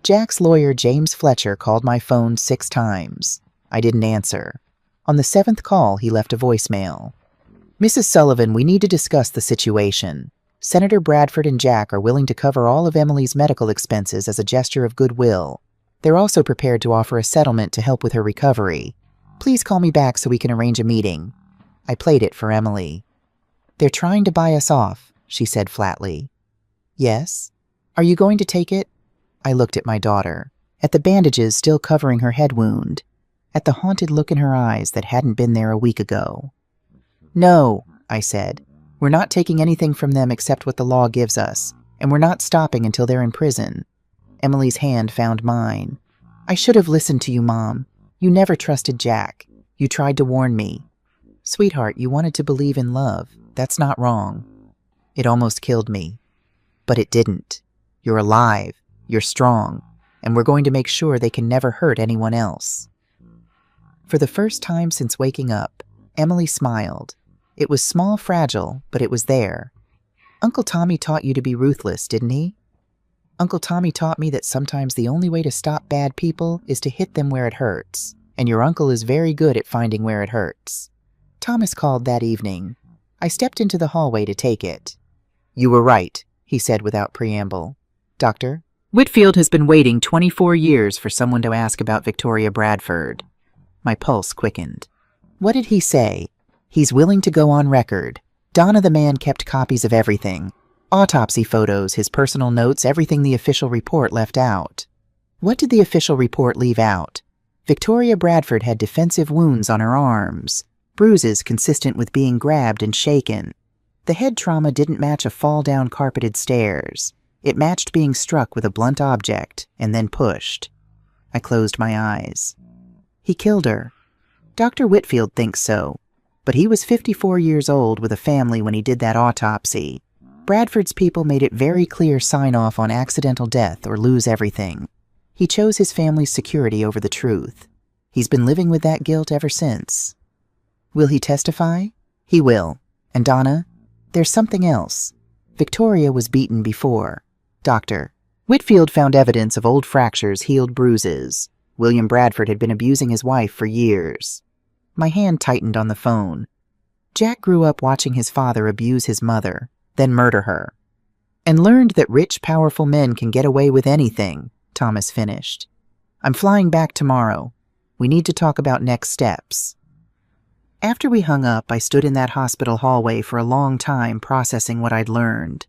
Jack's lawyer, James Fletcher, called my phone 6 times. I didn't answer. On the 7th call, he left a voicemail. Mrs. Sullivan, we need to discuss the situation. Senator Bradford and Jack are willing to cover all of Emily's medical expenses as a gesture of goodwill. They're also prepared to offer a settlement to help with her recovery. Please call me back so we can arrange a meeting. I played it for Emily. They're trying to buy us off, she said flatly. Yes? Are you going to take it? I looked at my daughter, at the bandages still covering her head wound, at the haunted look in her eyes that hadn't been there a week ago. No, I said. We're not taking anything from them except what the law gives us, and we're not stopping until they're in prison. Emily's hand found mine. I should have listened to you, Mom. You never trusted Jack. You tried to warn me. Sweetheart, you wanted to believe in love. That's not wrong. It almost killed me. But it didn't. You're alive. You're strong. And we're going to make sure they can never hurt anyone else. For the first time since waking up, Emily smiled. It was small, fragile, but it was there. Uncle Tommy taught you to be ruthless, didn't he? Uncle Tommy taught me that sometimes the only way to stop bad people is to hit them where it hurts, and your uncle is very good at finding where it hurts. Thomas called that evening. I stepped into the hallway to take it. You were right, he said without preamble. Doctor, Whitfield has been waiting 24 years for someone to ask about Victoria Bradford. My pulse quickened. What did he say? He's willing to go on record. Donna the man kept copies of everything. Autopsy photos, his personal notes, everything the official report left out. What did the official report leave out? Victoria Bradford had defensive wounds on her arms, bruises consistent with being grabbed and shaken. The head trauma didn't match a fall down carpeted stairs. It matched being struck with a blunt object and then pushed. I closed my eyes. He killed her. Dr. Whitfield thinks so, but he was 54 years old with a family when he did that autopsy. Bradford's people made it very clear sign off on accidental death or lose everything. He chose his family's security over the truth. He's been living with that guilt ever since. Will he testify? He will. And Donna? There's something else. Victoria was beaten before. Doctor, Whitfield found evidence of old fractures, healed bruises. William Bradford had been abusing his wife for years. My hand tightened on the phone. Jack grew up watching his father abuse his mother, then murder her. And learned that rich, powerful men can get away with anything, Thomas finished. I'm flying back tomorrow. We need to talk about next steps. After we hung up, I stood in that hospital hallway for a long time processing what I'd learned.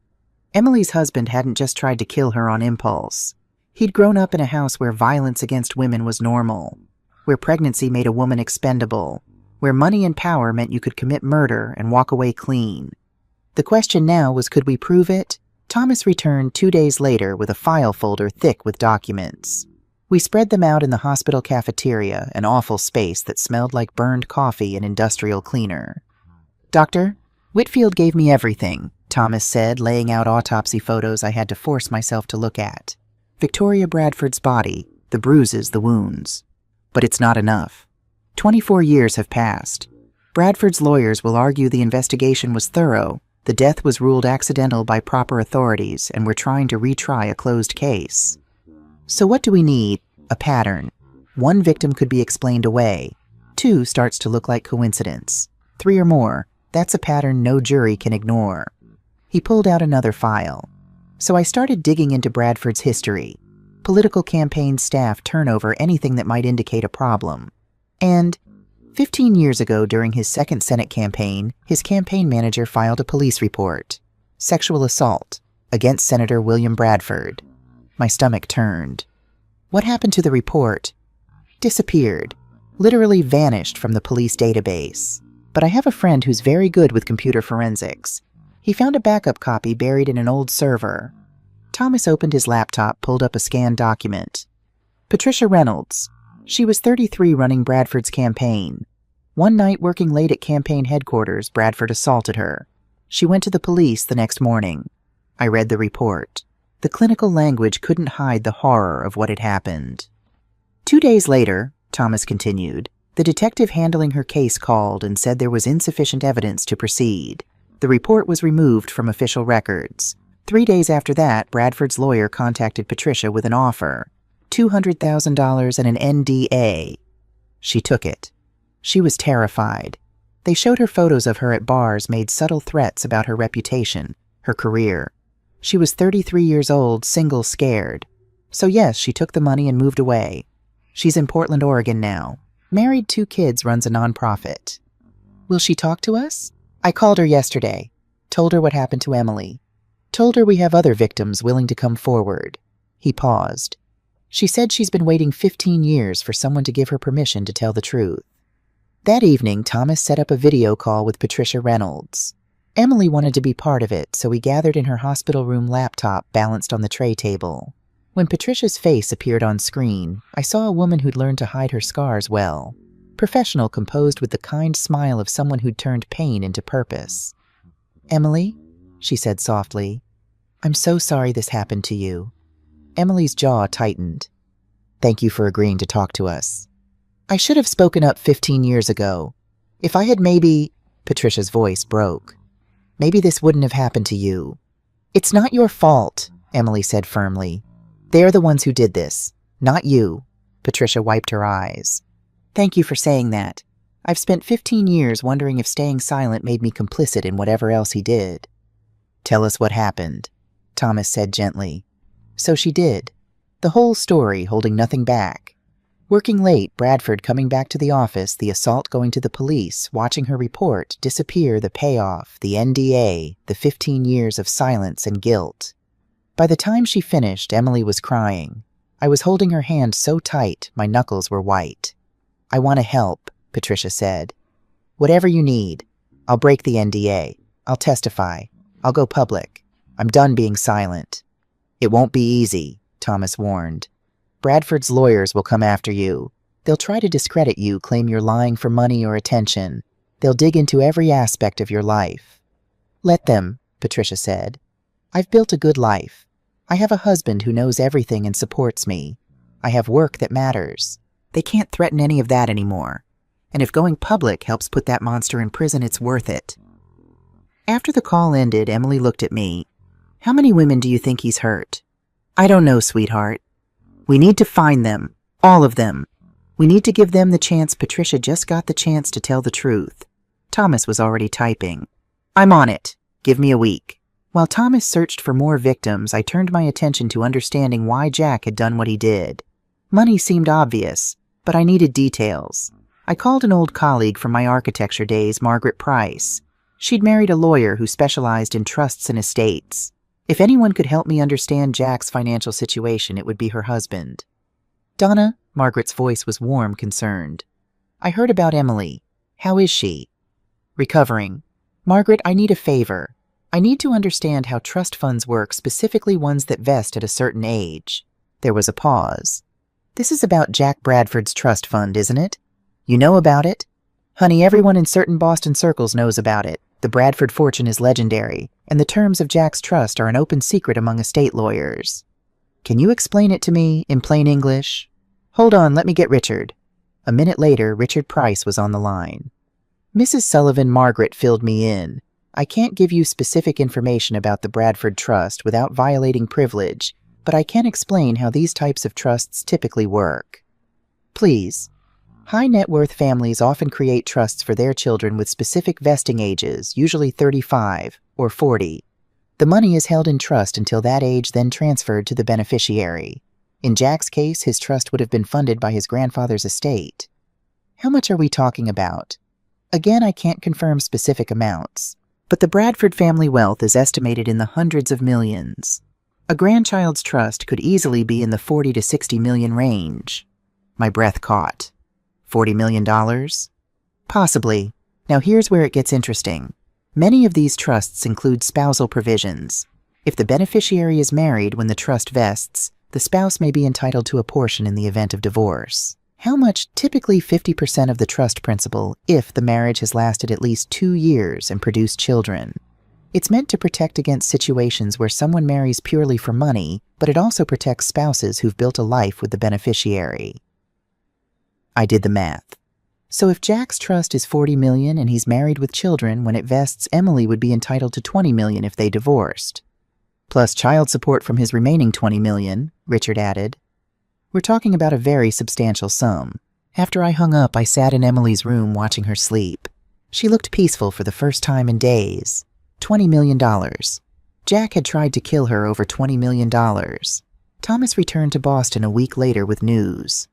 Emily's husband hadn't just tried to kill her on impulse. He'd grown up in a house where violence against women was normal, where pregnancy made a woman expendable, where money and power meant you could commit murder and walk away clean. The question now was, could we prove it? Thomas returned 2 days later with a file folder thick with documents. We spread them out in the hospital cafeteria, an awful space that smelled like burned coffee and industrial cleaner. Doctor, Whitfield gave me everything, Thomas said, laying out autopsy photos I had to force myself to look at. Victoria Bradford's body, the bruises, the wounds. But it's not enough. 24 years have passed. Bradford's lawyers will argue the investigation was thorough, the death was ruled accidental by proper authorities, and we're trying to retry a closed case. So what do we need? A pattern. 1 victim could be explained away. 2 starts to look like coincidence. 3 or more. That's a pattern no jury can ignore. He pulled out another file. So I started digging into Bradford's history. Political campaign staff turnover, anything that might indicate a problem. And 15 years ago, during his second Senate campaign, his campaign manager filed a police report. Sexual assault against Senator William Bradford. My stomach turned. What happened to the report? Disappeared. Literally vanished from the police database. But I have a friend who's very good with computer forensics. He found a backup copy buried in an old server. Thomas opened his laptop, pulled up a scanned document. Patricia Reynolds. She was 33, running Bradford's campaign. One night, working late at campaign headquarters, Bradford assaulted her. She went to the police the next morning. I read the report. The clinical language couldn't hide the horror of what had happened. 2 days later, Thomas continued, the detective handling her case called and said there was insufficient evidence to proceed. The report was removed from official records. 3 days after that, Bradford's lawyer contacted Patricia with an offer. $200,000 and an NDA. She took it. She was terrified. They showed her photos of her at bars, made subtle threats about her reputation, her career. She was 33 years old, single, scared. So yes, she took the money and moved away. She's in Portland, Oregon now. Married, 2 kids, runs a nonprofit. Will she talk to us? I called her yesterday. Told her what happened to Emily. Told her we have other victims willing to come forward. He paused. She said she's been waiting 15 years for someone to give her permission to tell the truth. That evening, Thomas set up a video call with Patricia Reynolds. Emily wanted to be part of it, so we gathered in her hospital room laptop balanced on the tray table. When Patricia's face appeared on screen, I saw a woman who'd learned to hide her scars well. Professional, composed with the kind smile of someone who'd turned pain into purpose. Emily, she said softly, I'm so sorry this happened to you. Emily's jaw tightened. Thank you for agreeing to talk to us. I should have spoken up 15 years ago. If I had Patricia's voice broke. Maybe this wouldn't have happened to you. It's not your fault, Emily said firmly. They're the ones who did this, not you. Patricia wiped her eyes. Thank you for saying that. I've spent 15 years wondering if staying silent made me complicit in whatever else he did. Tell us what happened, Thomas said gently. So she did. The whole story, holding nothing back. Working late, Bradford coming back to the office, the assault going to the police, watching her report, disappear, the payoff, the NDA, the 15 years of silence and guilt. By the time she finished, Emily was crying. I was holding her hand so tight, my knuckles were white. I want to help, Patricia said. Whatever you need. I'll break the NDA. I'll testify. I'll go public. I'm done being silent. It won't be easy, Thomas warned. Bradford's lawyers will come after you. They'll try to discredit you, claim you're lying for money or attention. They'll dig into every aspect of your life. Let them, Patricia said. I've built a good life. I have a husband who knows everything and supports me. I have work that matters. They can't threaten any of that anymore. And if going public helps put that monster in prison, it's worth it. After the call ended, Emily looked at me. How many women do you think he's hurt? I don't know, sweetheart. We need to find them. All of them. We need to give them the chance. Patricia just got the chance to tell the truth. Thomas was already typing. I'm on it. Give me a week. While Thomas searched for more victims, I turned my attention to understanding why Jack had done what he did. Money seemed obvious, but I needed details. I called an old colleague from my architecture days, Margaret Price. She'd married a lawyer who specialized in trusts and estates. If anyone could help me understand Jack's financial situation, it would be her husband. Donna, Margaret's voice was warm, concerned. I heard about Emily. How is she? Recovering. Margaret, I need a favor. I need to understand how trust funds work, specifically ones that vest at a certain age. There was a pause. This is about Jack Bradford's trust fund, isn't it? You know about it? Honey, everyone in certain Boston circles knows about it. The Bradford fortune is legendary, and the terms of Jack's trust are an open secret among estate lawyers. Can you explain it to me in plain English? Hold on, let me get Richard. A minute later, Richard Price was on the line. Mrs. Sullivan, Margaret filled me in. I can't give you specific information about the Bradford Trust without violating privilege, but I can explain how these types of trusts typically work. Please. High net worth families often create trusts for their children with specific vesting ages, usually 35 or 40. The money is held in trust until that age, then transferred to the beneficiary. In Jack's case, his trust would have been funded by his grandfather's estate. How much are we talking about? Again, I can't confirm specific amounts, but the Bradford family wealth is estimated in the hundreds of millions. A grandchild's trust could easily be in the 40 to 60 million range. My breath caught. $40 million? Possibly. Now here's where it gets interesting. Many of these trusts include spousal provisions. If the beneficiary is married when the trust vests, the spouse may be entitled to a portion in the event of divorce. How much? Typically 50% of the trust principal if the marriage has lasted at least 2 years and produced children. It's meant to protect against situations where someone marries purely for money, but it also protects spouses who've built a life with the beneficiary. I did the math. So if Jack's trust is $40 million and he's married with children, when it vests, Emily would be entitled to $20 million if they divorced. Plus child support from his remaining $20 million, Richard added. We're talking about a very substantial sum. After I hung up, I sat in Emily's room watching her sleep. She looked peaceful for the first time in days. $20 million. Jack had tried to kill her over $20 million. Thomas returned to Boston a week later with news.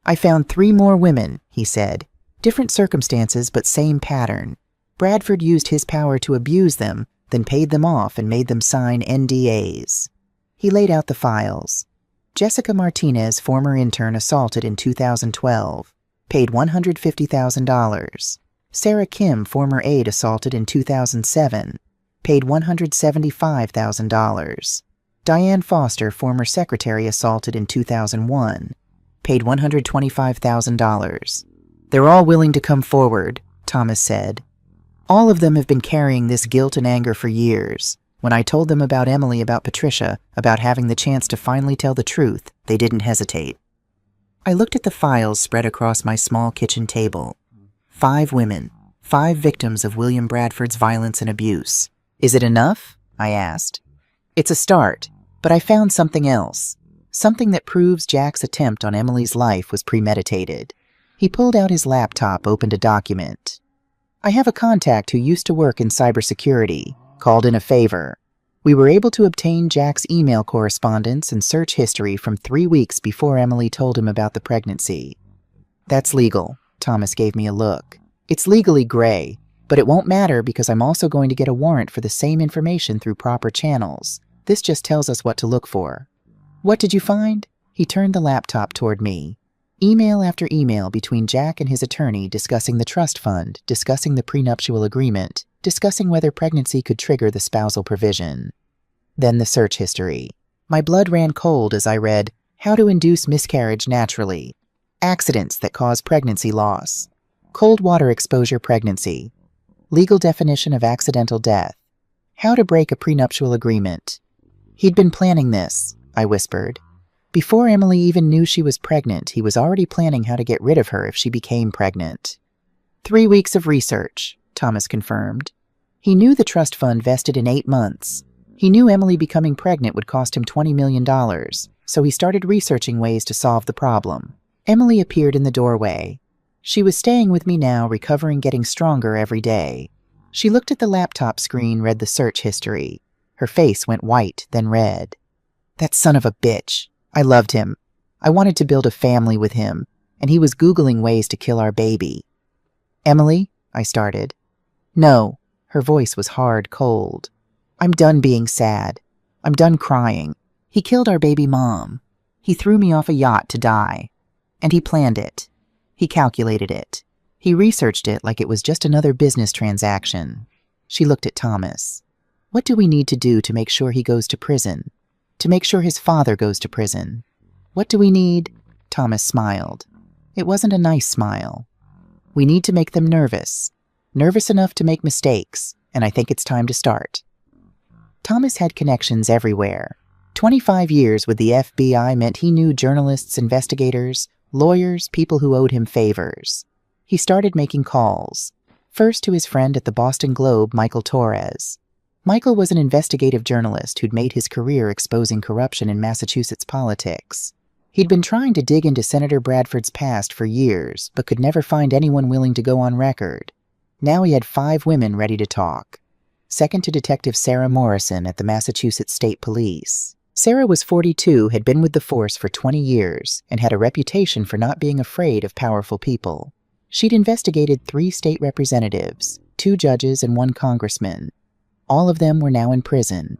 I found 3 more women, he said. Different circumstances, but same pattern. Bradford used his power to abuse them, then paid them off and made them sign NDAs. He laid out the files. Jessica Martinez, former intern, assaulted in 2012, paid $150,000. Sarah Kim, former aide, assaulted in 2007, paid $175,000. Diane Foster, former secretary, assaulted in 2001, paid $125,000. They're all willing to come forward, Thomas said. All of them have been carrying this guilt and anger for years. When I told them about Emily, about Patricia, about having the chance to finally tell the truth, they didn't hesitate. I looked at the files spread across my small kitchen table. 5 women, 5 victims of William Bradford's violence and abuse. Is it enough? I asked. It's a start, but I found something else. Something that proves Jack's attempt on Emily's life was premeditated. He pulled out his laptop, opened a document. I have a contact who used to work in cybersecurity, called in a favor. We were able to obtain Jack's email correspondence and search history from 3 weeks before Emily told him about the pregnancy. That's legal. Thomas gave me a look. It's legally gray, but it won't matter because I'm also going to get a warrant for the same information through proper channels. This just tells us what to look for. What did you find? He turned the laptop toward me. Email after email between Jack and his attorney discussing the trust fund, discussing the prenuptial agreement, discussing whether pregnancy could trigger the spousal provision. Then the search history. My blood ran cold as I read, how to induce miscarriage naturally, accidents that cause pregnancy loss, cold water exposure pregnancy, legal definition of accidental death, how to break a prenuptial agreement. He'd been planning this, I whispered. Before Emily even knew she was pregnant, he was already planning how to get rid of her if she became pregnant. 3 weeks of research, Thomas confirmed. He knew the trust fund vested in 8 months. He knew Emily becoming pregnant would cost him $20 million, so he started researching ways to solve the problem. Emily appeared in the doorway. She was staying with me now, recovering, getting stronger every day. She looked at the laptop screen, read the search history. Her face went white, then red. That son of a bitch. I loved him. I wanted to build a family with him, and he was Googling ways to kill our baby. Emily, I started. No, her voice was hard, cold. I'm done being sad. I'm done crying. He killed our baby mom. He threw me off a yacht to die. And he planned it. He calculated it. He researched it like it was just another business transaction. She looked at Thomas. What do we need to do to make sure he goes to prison? To make sure his father goes to prison? What do we need? Thomas smiled. It wasn't a nice smile. We need to make them nervous. Nervous enough to make mistakes, and I think it's time to start. Thomas had connections everywhere. 25 years with the FBI meant he knew journalists, investigators, lawyers, people who owed him favors. He started making calls. First to his friend at the Boston Globe, Michael Torres. Michael was an investigative journalist who'd made his career exposing corruption in Massachusetts politics. He'd been trying to dig into Senator Bradford's past for years, but could never find anyone willing to go on record. Now he had 5 women ready to talk. Second to Detective Sarah Morrison at the Massachusetts State Police. Sarah was 42, had been with the force for 20 years, and had a reputation for not being afraid of powerful people. She'd investigated 3 state representatives, 2 judges, and 1 congressman. All of them were now in prison.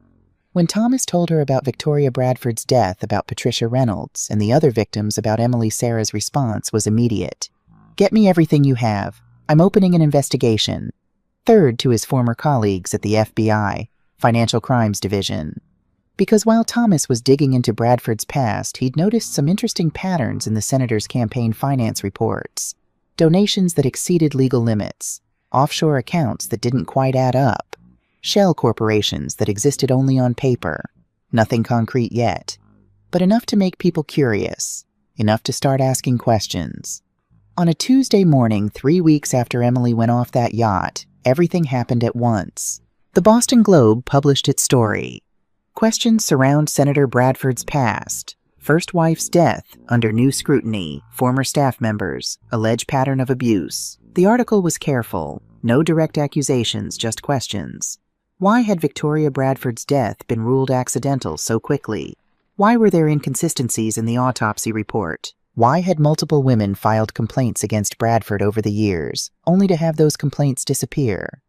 When Thomas told her about Victoria Bradford's death, about Patricia Reynolds, and the other victims, about Emily, Sarah's response was immediate. "Get me everything you have. I'm opening an investigation." Third to his former colleagues at the FBI, Financial Crimes Division. Because while Thomas was digging into Bradford's past, he'd noticed some interesting patterns in the senator's campaign finance reports. Donations that exceeded legal limits, offshore accounts that didn't quite add up, shell corporations that existed only on paper. Nothing concrete yet, but enough to make people curious, enough to start asking questions. On a Tuesday morning, 3 weeks after Emily went off that yacht, everything happened at once. The Boston Globe published its story. Questions surround Senator Bradford's past. First wife's death under new scrutiny. Former staff members. Alleged pattern of abuse. The article was careful. No direct accusations, just questions. Why had Victoria Bradford's death been ruled accidental so quickly? Why were there inconsistencies in the autopsy report? Why had multiple women filed complaints against Bradford over the years, only to have those complaints disappear?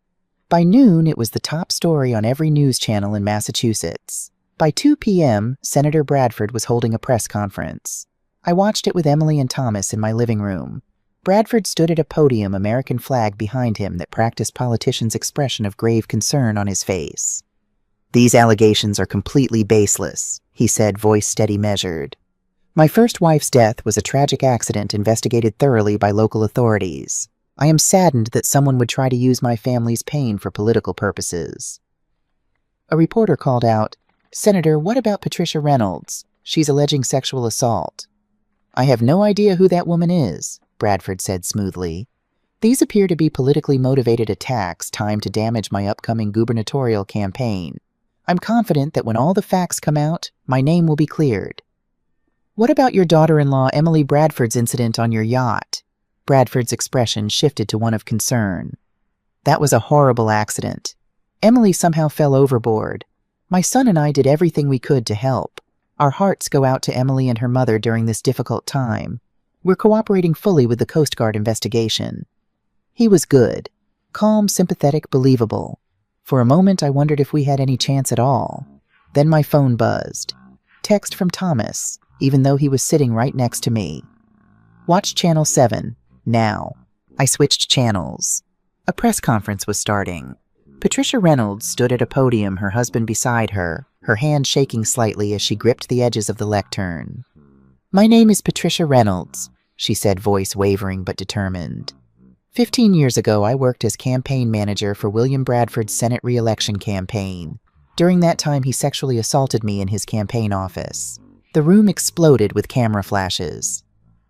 By noon, it was the top story on every news channel in Massachusetts. By 2 p.m., Senator Bradford was holding a press conference. I watched it with Emily and Thomas in my living room. Bradford stood at a podium, American flag behind him that practiced politicians' expression of grave concern on his face. "These allegations are completely baseless," he said, voice steady measured. "My first wife's death was a tragic accident investigated thoroughly by local authorities. I am saddened that someone would try to use my family's pain for political purposes." A reporter called out, "Senator, what about Patricia Reynolds? She's alleging sexual assault." "I have no idea who that woman is," Bradford said smoothly. "These appear to be politically motivated attacks timed to damage my upcoming gubernatorial campaign. I'm confident that when all the facts come out, my name will be cleared." "What about your daughter-in-law Emily Bradford's incident on your yacht?" Bradford's expression shifted to one of concern. "That was a horrible accident. Emily somehow fell overboard. My son and I did everything we could to help. Our hearts go out to Emily and her mother during this difficult time. We're cooperating fully with the Coast Guard investigation." He was good. Calm, sympathetic, believable. For a moment, I wondered if we had any chance at all. Then my phone buzzed. Text from Thomas, even though he was sitting right next to me. "Watch Channel 7. Now." I switched channels. A press conference was starting. Patricia Reynolds stood at a podium, her husband beside her, her hand shaking slightly as she gripped the edges of the lectern. "My name is Patricia Reynolds," she said, voice wavering but determined. 15 years ago, I worked as campaign manager for William Bradford's Senate re-election campaign. During that time, he sexually assaulted me in his campaign office. The room exploded with camera flashes.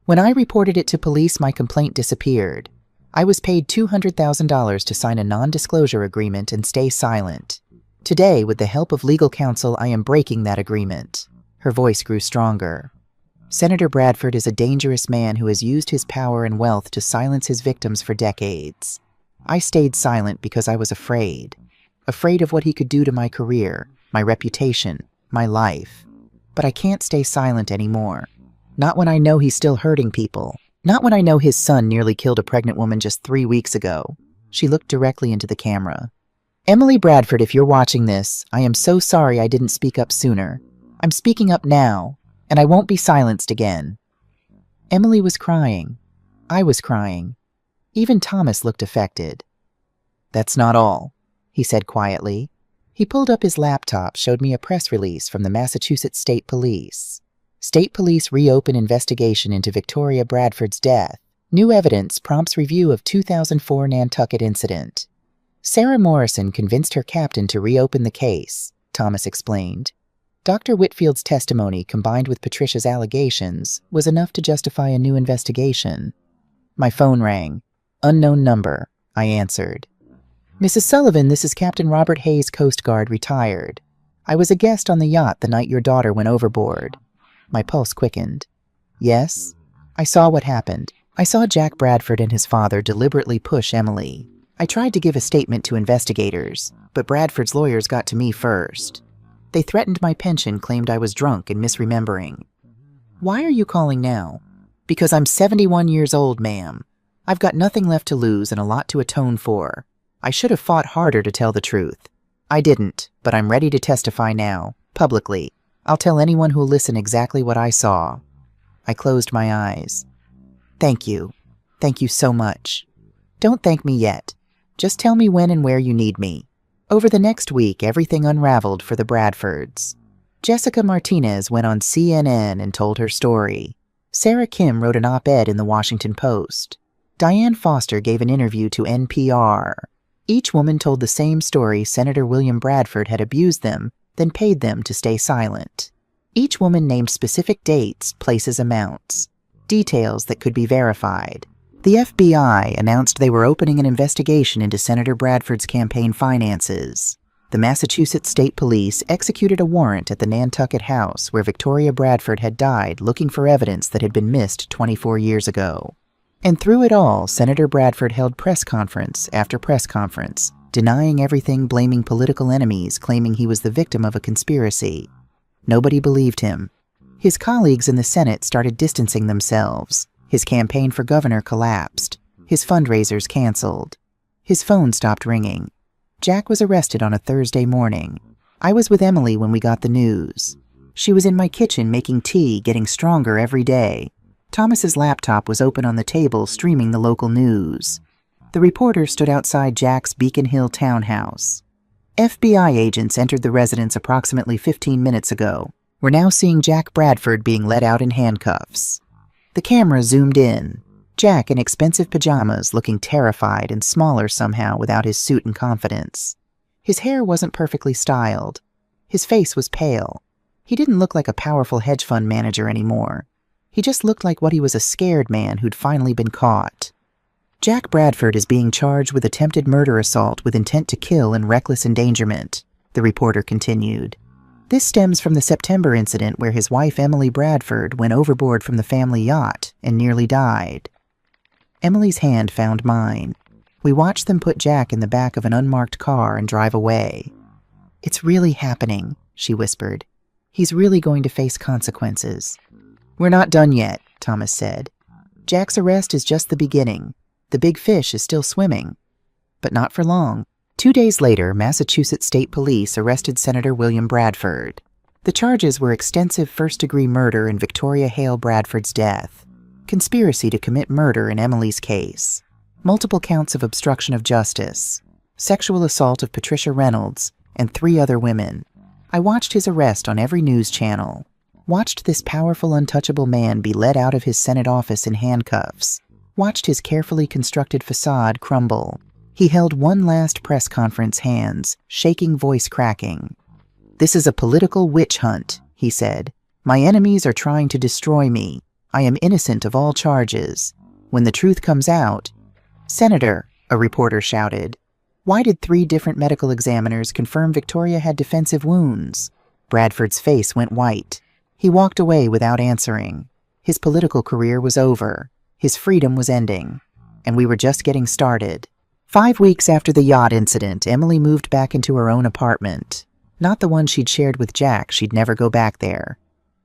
When I reported it to police, my complaint disappeared. I was paid $200,000 to sign a non-disclosure agreement and stay silent. Today, with the help of legal counsel, I am breaking that agreement. Her voice grew stronger. Senator Bradford is a dangerous man who has used his power and wealth to silence his victims for decades. I stayed silent because I was afraid. Afraid of what he could do to my career, my reputation, my life. But I can't stay silent anymore. Not when I know he's still hurting people. Not when I know his son nearly killed a pregnant woman just 3 weeks ago. She looked directly into the camera. "Emily Bradford, if you're watching this, I am so sorry I didn't speak up sooner. I'm speaking up now, and I won't be silenced again." Emily was crying. I was crying. Even Thomas looked affected. "That's not all," he said quietly. He pulled up his laptop, showed me a press release from the Massachusetts State Police. State Police reopen investigation into Victoria Bradford's death. New evidence prompts review of 2004 Nantucket incident. Sarah Morrison convinced her captain to reopen the case, Thomas explained. Dr. Whitfield's testimony, combined with Patricia's allegations, was enough to justify a new investigation. My phone rang. "Unknown number," I answered. "Mrs. Sullivan, this is Captain Robert Hayes, Coast Guard, retired. I was a guest on the yacht the night your daughter went overboard." My pulse quickened. Yes, I saw what happened. I saw Jack Bradford and his father deliberately push Emily. I tried to give a statement to investigators, but Bradford's lawyers got to me first. They threatened my pension, claimed I was drunk and misremembering. Why are you calling now? Because I'm 71 years old, ma'am. I've got nothing left to lose and a lot to atone for. I should have fought harder to tell the truth. I didn't, but I'm ready to testify now, publicly. I'll tell anyone who'll listen exactly what I saw. I closed my eyes. Thank you. Thank you so much. Don't thank me yet. Just tell me when and where you need me. Over the next week, everything unraveled for the Bradfords. Jessica Martinez went on CNN and told her story. Sarah Kim wrote an op-ed in the Washington Post. Diane Foster gave an interview to NPR. Each woman told the same story: Senator William Bradford had abused them, then paid them to stay silent. Each woman named specific dates, places, amounts, details that could be verified. The FBI announced they were opening an investigation into Senator Bradford's campaign finances. The Massachusetts State Police executed a warrant at the Nantucket house where Victoria Bradford had died, looking for evidence that had been missed 24 years ago. And through it all, Senator Bradford held press conference after press conference, denying everything, blaming political enemies, claiming he was the victim of a conspiracy. Nobody believed him. His colleagues in the Senate started distancing themselves. His campaign for governor collapsed. His fundraisers canceled. His phone stopped ringing. Jack was arrested on a Thursday morning. I was with Emily when we got the news. She was in my kitchen making tea, getting stronger every day. Thomas's laptop was open on the table, streaming the local news. The reporter stood outside Jack's Beacon Hill townhouse. FBI agents entered the residence approximately 15 minutes ago. We're now seeing Jack Bradford being let out in handcuffs. The camera zoomed in. Jack in expensive pajamas, looking terrified and smaller somehow without his suit and confidence. His hair wasn't perfectly styled. His face was pale. He didn't look like a powerful hedge fund manager anymore. He just looked like what he was, a scared man who'd finally been caught. Jack Bradford is being charged with attempted murder assault with intent to kill and reckless endangerment, the reporter continued. This stems from the September incident where his wife Emily Bradford went overboard from the family yacht and nearly died. Emily's hand found mine. We watched them put Jack in the back of an unmarked car and drive away. It's really happening, she whispered. He's really going to face consequences. We're not done yet, Thomas said. Jack's arrest is just the beginning. The big fish is still swimming. But not for long. 2 days later, Massachusetts State Police arrested Senator William Bradford. The charges were extensive first-degree murder in Victoria Hale Bradford's death, conspiracy to commit murder in Emily's case, multiple counts of obstruction of justice, sexual assault of Patricia Reynolds, and 3 other women. I watched his arrest on every news channel, watched this powerful, untouchable man be led out of his Senate office in handcuffs, watched his carefully constructed facade crumble. He held one last press conference, hands, shaking, voice cracking. This is a political witch hunt, he said. My enemies are trying to destroy me. I am innocent of all charges. When the truth comes out... Senator, a reporter shouted. Why did 3 different medical examiners confirm Victoria had defensive wounds? Bradford's face went white. He walked away without answering. His political career was over. His freedom was ending. And we were just getting started. 5 weeks after the yacht incident, Emily moved back into her own apartment. Not the one she'd shared with Jack. She'd never go back there.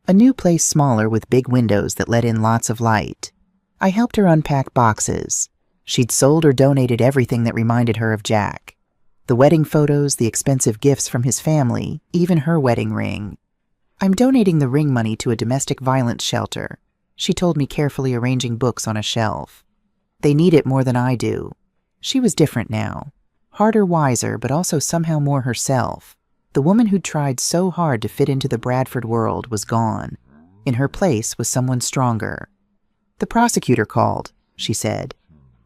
A new place, smaller, with big windows that let in lots of light. I helped her unpack boxes. She'd sold or donated everything that reminded her of Jack. The wedding photos, the expensive gifts from his family, even her wedding ring. I'm donating the ring money to a domestic violence shelter, she told me, carefully arranging books on a shelf. They need it more than I do. She was different now. Harder, wiser, but also somehow more herself. The woman who'd tried so hard to fit into the Bradford world was gone. In her place was someone stronger. The prosecutor called, she said.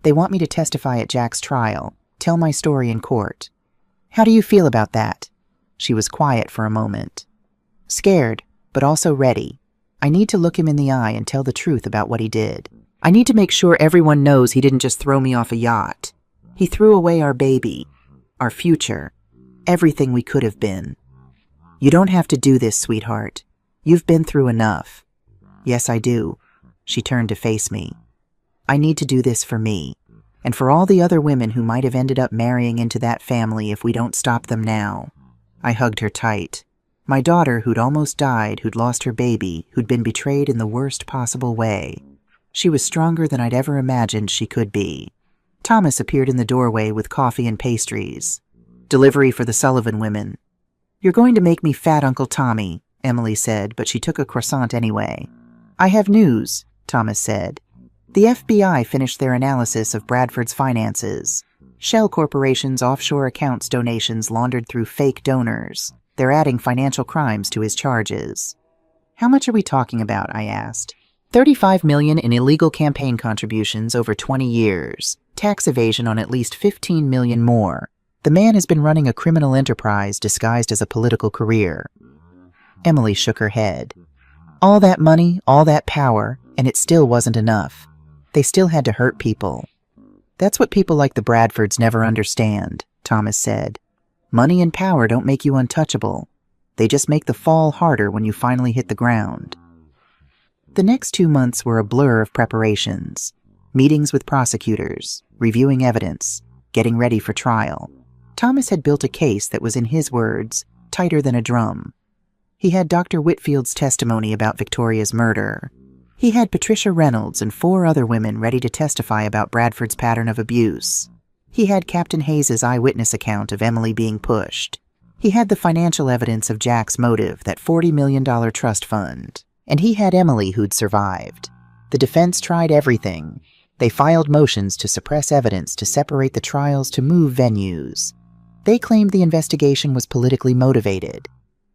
They want me to testify at Jack's trial, tell my story in court. How do you feel about that? She was quiet for a moment. Scared, but also ready. I need to look him in the eye and tell the truth about what he did. I need to make sure everyone knows he didn't just throw me off a yacht. He threw away our baby, our future, everything we could have been. You don't have to do this, sweetheart. You've been through enough. Yes, I do. She turned to face me. I need to do this for me, and for all the other women who might have ended up marrying into that family if we don't stop them now. I hugged her tight. My daughter, who'd almost died, who'd lost her baby, who'd been betrayed in the worst possible way. She was stronger than I'd ever imagined she could be. Thomas appeared in the doorway with coffee and pastries. Delivery for the Sullivan women. "You're going to make me fat, Uncle Tommy," Emily said, but she took a croissant anyway. "I have news," Thomas said. "The FBI finished their analysis of Bradford's finances. Shell Corporation's offshore accounts donations laundered through fake donors. They're adding financial crimes to his charges." "How much are we talking about?" I asked. $35 million in illegal campaign contributions over 20 years. Tax evasion on at least $15 million more. The man has been running a criminal enterprise disguised as a political career. Emily shook her head. All that money, all that power, and it still wasn't enough. They still had to hurt people. "That's what people like the Bradfords never understand," Thomas said. "Money and power don't make you untouchable. They just make the fall harder when you finally hit the ground." The next 2 months were a blur of preparations. Meetings with prosecutors, reviewing evidence, getting ready for trial. Thomas had built a case that was, in his words, tighter than a drum. He had Dr. Whitfield's testimony about Victoria's murder. He had Patricia Reynolds and 4 other women ready to testify about Bradford's pattern of abuse. He had Captain Hayes's eyewitness account of Emily being pushed. He had the financial evidence of Jack's motive, that $40 million trust fund. And he had Emily, who'd survived. The defense tried everything. They filed motions to suppress evidence, to separate the trials, to move venues. They claimed the investigation was politically motivated.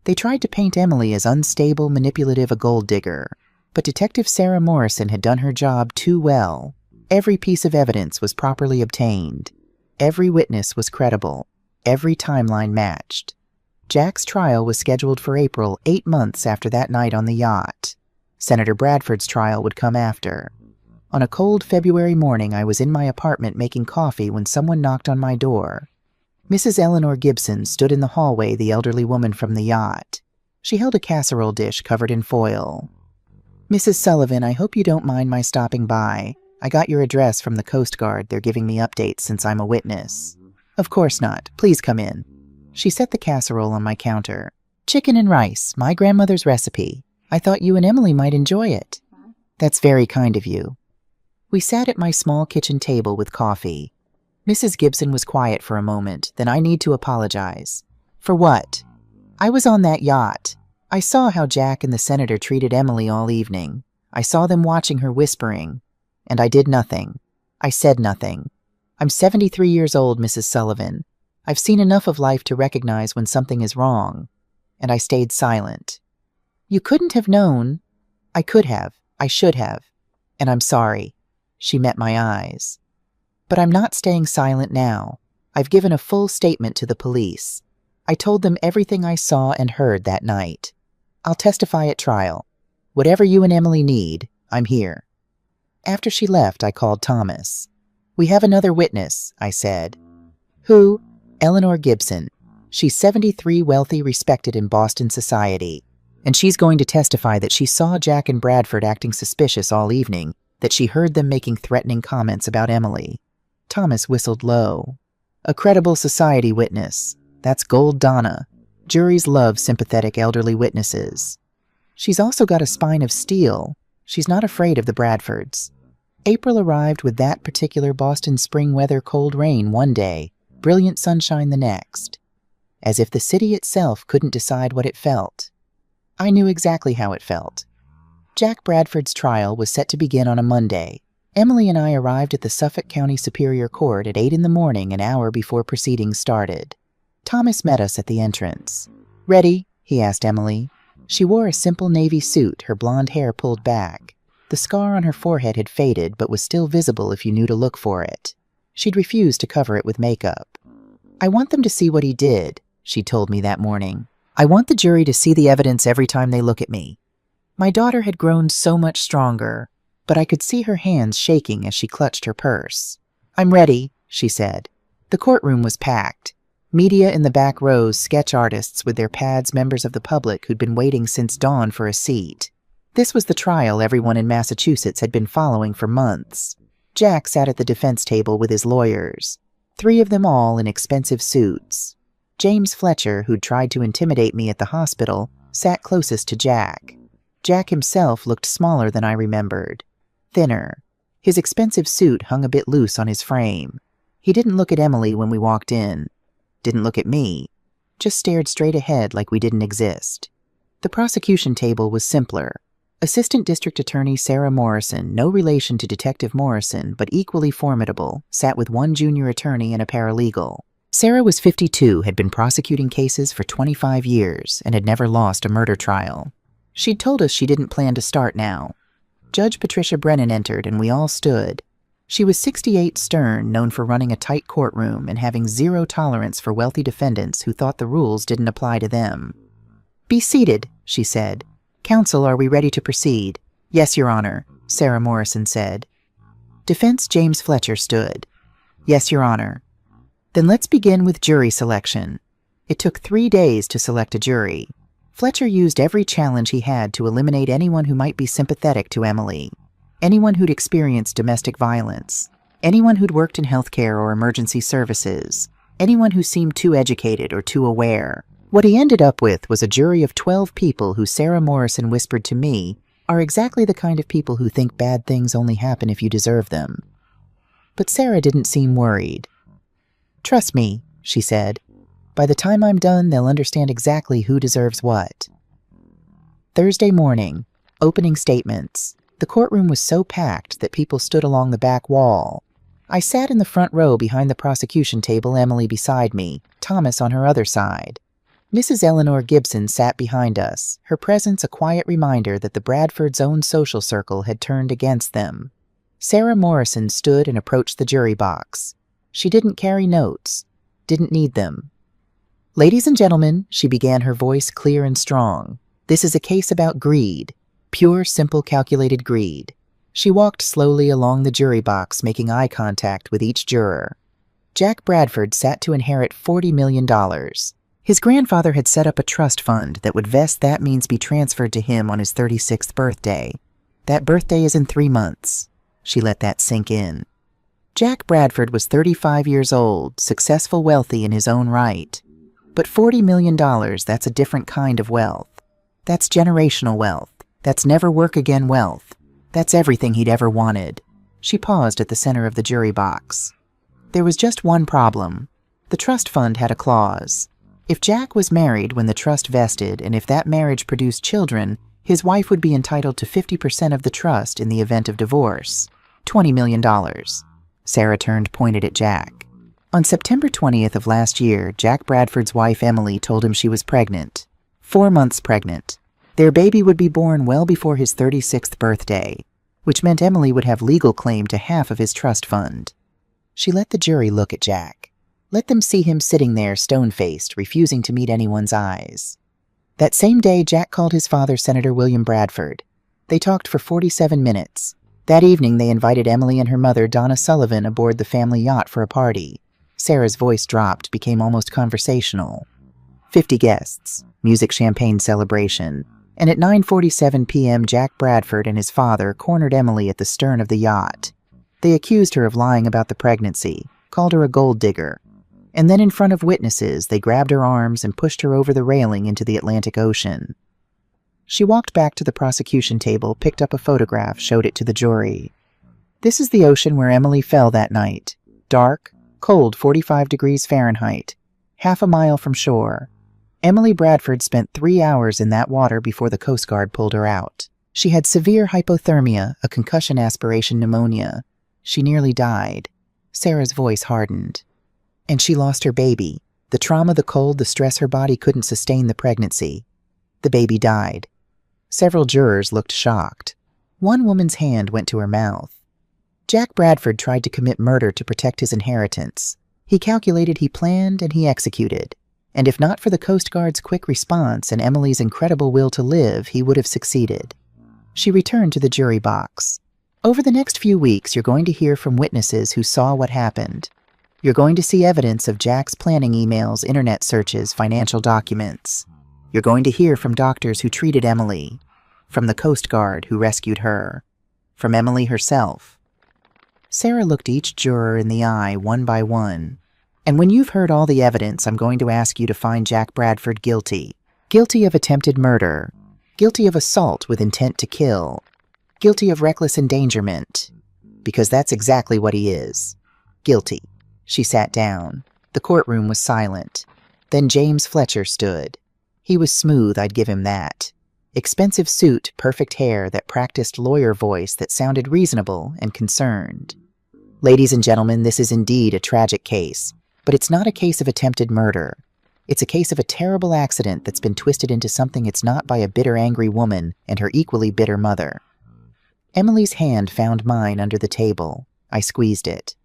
They tried to paint Emily as unstable, manipulative, a gold digger. But Detective Sarah Morrison had done her job too well. Every piece of evidence was properly obtained. Every witness was credible. Every timeline matched. Jack's trial was scheduled for April, 8 months after that night on the yacht. Senator Bradford's trial would come after. On a cold February morning, I was in my apartment making coffee when someone knocked on my door. Mrs. Eleanor Gibson stood in the hallway, the elderly woman from the yacht. She held a casserole dish covered in foil. "Mrs. Sullivan, I hope you don't mind my stopping by. I got your address from the Coast Guard. They're giving me updates since I'm a witness." "Of course not. Please come in." She set the casserole on my counter. "Chicken and rice, my grandmother's recipe. I thought you and Emily might enjoy it." "That's very kind of you." We sat at my small kitchen table with coffee. Mrs. Gibson was quiet for a moment. "Then I need to apologize." "For what?" "I was on that yacht. I saw how Jack and the senator treated Emily all evening. I saw them watching her, whispering. And I did nothing. I said nothing. I'm 73 years old, Mrs. Sullivan. I've seen enough of life to recognize when something is wrong. And I stayed silent." "You couldn't have known." "I could have. I should have. And I'm sorry." She met my eyes. "But I'm not staying silent now. I've given a full statement to the police. I told them everything I saw and heard that night. I'll testify at trial. Whatever you and Emily need, I'm here." After she left, I called Thomas. "We have another witness," I said. "Who?" "Eleanor Gibson. She's 73, wealthy, respected in Boston society. And she's going to testify that she saw Jack and Bradford acting suspicious all evening, that she heard them making threatening comments about Emily." Thomas whistled low. "A credible society witness. That's gold Donna. Juries love sympathetic elderly witnesses. She's also got a spine of steel. She's not afraid of the Bradfords." April arrived with that particular Boston spring weather, cold rain one day, brilliant sunshine the next. As if the city itself couldn't decide what it felt. I knew exactly how it felt. Jack Bradford's trial was set to begin on a Monday. Emily and I arrived at the Suffolk County Superior Court at 8 in the morning, an hour before proceedings started. Thomas met us at the entrance. "Ready?" he asked Emily. She wore a simple navy suit, her blonde hair pulled back. The scar on her forehead had faded, but was still visible if you knew to look for it. She'd refused to cover it with makeup. "I want them to see what he did," she told me that morning. "I want the jury to see the evidence every time they look at me." My daughter had grown so much stronger, but I could see her hands shaking as she clutched her purse. "I'm ready," she said. The courtroom was packed. Media in the back rows, sketch artists with their pads, members of the public who'd been waiting since dawn for a seat. This was the trial everyone in Massachusetts had been following for months. Jack sat at the defense table with his lawyers, 3 of them all in expensive suits. James Fletcher, who'd tried to intimidate me at the hospital, sat closest to Jack. Jack himself looked smaller than I remembered, thinner. His expensive suit hung a bit loose on his frame. He didn't look at Emily when we walked in, didn't look at me, just stared straight ahead like we didn't exist. The prosecution table was simpler. Assistant District Attorney Sarah Morrison, no relation to Detective Morrison, but equally formidable, sat with 1 junior attorney and a paralegal. Sarah was 52, had been prosecuting cases for 25 years, and had never lost a murder trial. She'd told us she didn't plan to start now. Judge Patricia Brennan entered, and we all stood. She was 68 stern, known for running a tight courtroom and having 0 tolerance for wealthy defendants who thought the rules didn't apply to them. "Be seated," she said. "Counsel, are we ready to proceed?" "Yes, Your Honor," Sarah Morrison said. Defense James Fletcher stood. "Yes, Your Honor." "Then let's begin with jury selection." It took 3 days to select a jury. Fletcher used every challenge he had to eliminate anyone who might be sympathetic to Emily, anyone who'd experienced domestic violence, anyone who'd worked in healthcare or emergency services, anyone who seemed too educated or too aware. What he ended up with was a jury of 12 people who Sarah Morrison whispered to me are exactly the kind of people who think bad things only happen if you deserve them. But Sarah didn't seem worried. "Trust me," she said. "By the time I'm done, they'll understand exactly who deserves what." Thursday morning, opening statements. The courtroom was so packed that people stood along the back wall. I sat in the front row behind the prosecution table, Emily beside me, Thomas on her other side. Mrs. Eleanor Gibson sat behind us, her presence a quiet reminder that the Bradfords' own social circle had turned against them. Sarah Morrison stood and approached the jury box. She didn't carry notes, didn't need them. "Ladies and gentlemen," she began, her voice clear and strong, "this is a case about greed, pure, simple, calculated greed." She walked slowly along the jury box, making eye contact with each juror. Jack Bradford sat to inherit $40 million. His grandfather had set up a trust fund that would vest that means be transferred to him on his 36th birthday. That birthday is in 3 months. She let that sink in. Jack Bradford was 35 years old, successful, wealthy in his own right. But $40 million, that's a different kind of wealth. That's generational wealth. That's never work again wealth. That's everything he'd ever wanted. She paused at the center of the jury box. There was just one problem. The trust fund had a clause. If Jack was married when the trust vested, and if that marriage produced children, his wife would be entitled to 50% of the trust in the event of divorce. $20 million. Sarah turned, pointed at Jack. On September 20th of last year, Jack Bradford's wife Emily told him she was pregnant. 4 months pregnant. Their baby would be born well before his 36th birthday, which meant Emily would have legal claim to half of his trust fund. She let the jury look at Jack. Let them see him sitting there, stone-faced, refusing to meet anyone's eyes. That same day, Jack called his father, Senator William Bradford. They talked for 47 minutes. That evening, they invited Emily and her mother, Donna Sullivan, aboard the family yacht for a party. Sarah's voice dropped, became almost conversational. 50 guests, music, champagne celebration. And at 9:47 p.m., Jack Bradford and his father cornered Emily at the stern of the yacht. They accused her of lying about the pregnancy, called her a gold digger. And then in front of witnesses, they grabbed her arms and pushed her over the railing into the Atlantic Ocean. She walked back to the prosecution table, picked up a photograph, showed it to the jury. "This is the ocean where Emily fell that night. Dark, cold, 45 degrees Fahrenheit, half a mile from shore. Emily Bradford spent 3 hours in that water before the Coast Guard pulled her out. She had severe hypothermia, a concussion aspiration pneumonia. She nearly died." Sarah's voice hardened. "And she lost her baby. The trauma, the cold, the stress, her body couldn't sustain the pregnancy. The baby died." Several jurors looked shocked. One woman's hand went to her mouth. Jack Bradford tried to commit murder to protect his inheritance. He calculated, he planned, and he executed. And if not for the Coast Guard's quick response and Emily's incredible will to live, he would have succeeded. She returned to the jury box. "Over the next few weeks, you're going to hear from witnesses who saw what happened. You're going to see evidence of Jack's planning emails, internet searches, financial documents. You're going to hear from doctors who treated Emily. From the Coast Guard who rescued her. From Emily herself. Sarah looked each juror in the eye one by one. And when you've heard all the evidence, I'm going to ask you to find Jack Bradford guilty. Guilty of attempted murder. Guilty of assault with intent to kill. Guilty of reckless endangerment. Because that's exactly what he is. Guilty. She sat down. The courtroom was silent. Then James Fletcher stood. He was smooth, I'd give him that. Expensive suit, perfect hair, that practiced lawyer voice that sounded reasonable and concerned. Ladies and gentlemen, this is indeed a tragic case. But it's not a case of attempted murder. It's a case of a terrible accident that's been twisted into something it's not by a bitter, angry woman and her equally bitter mother. Emily's hand found mine under the table. I squeezed it.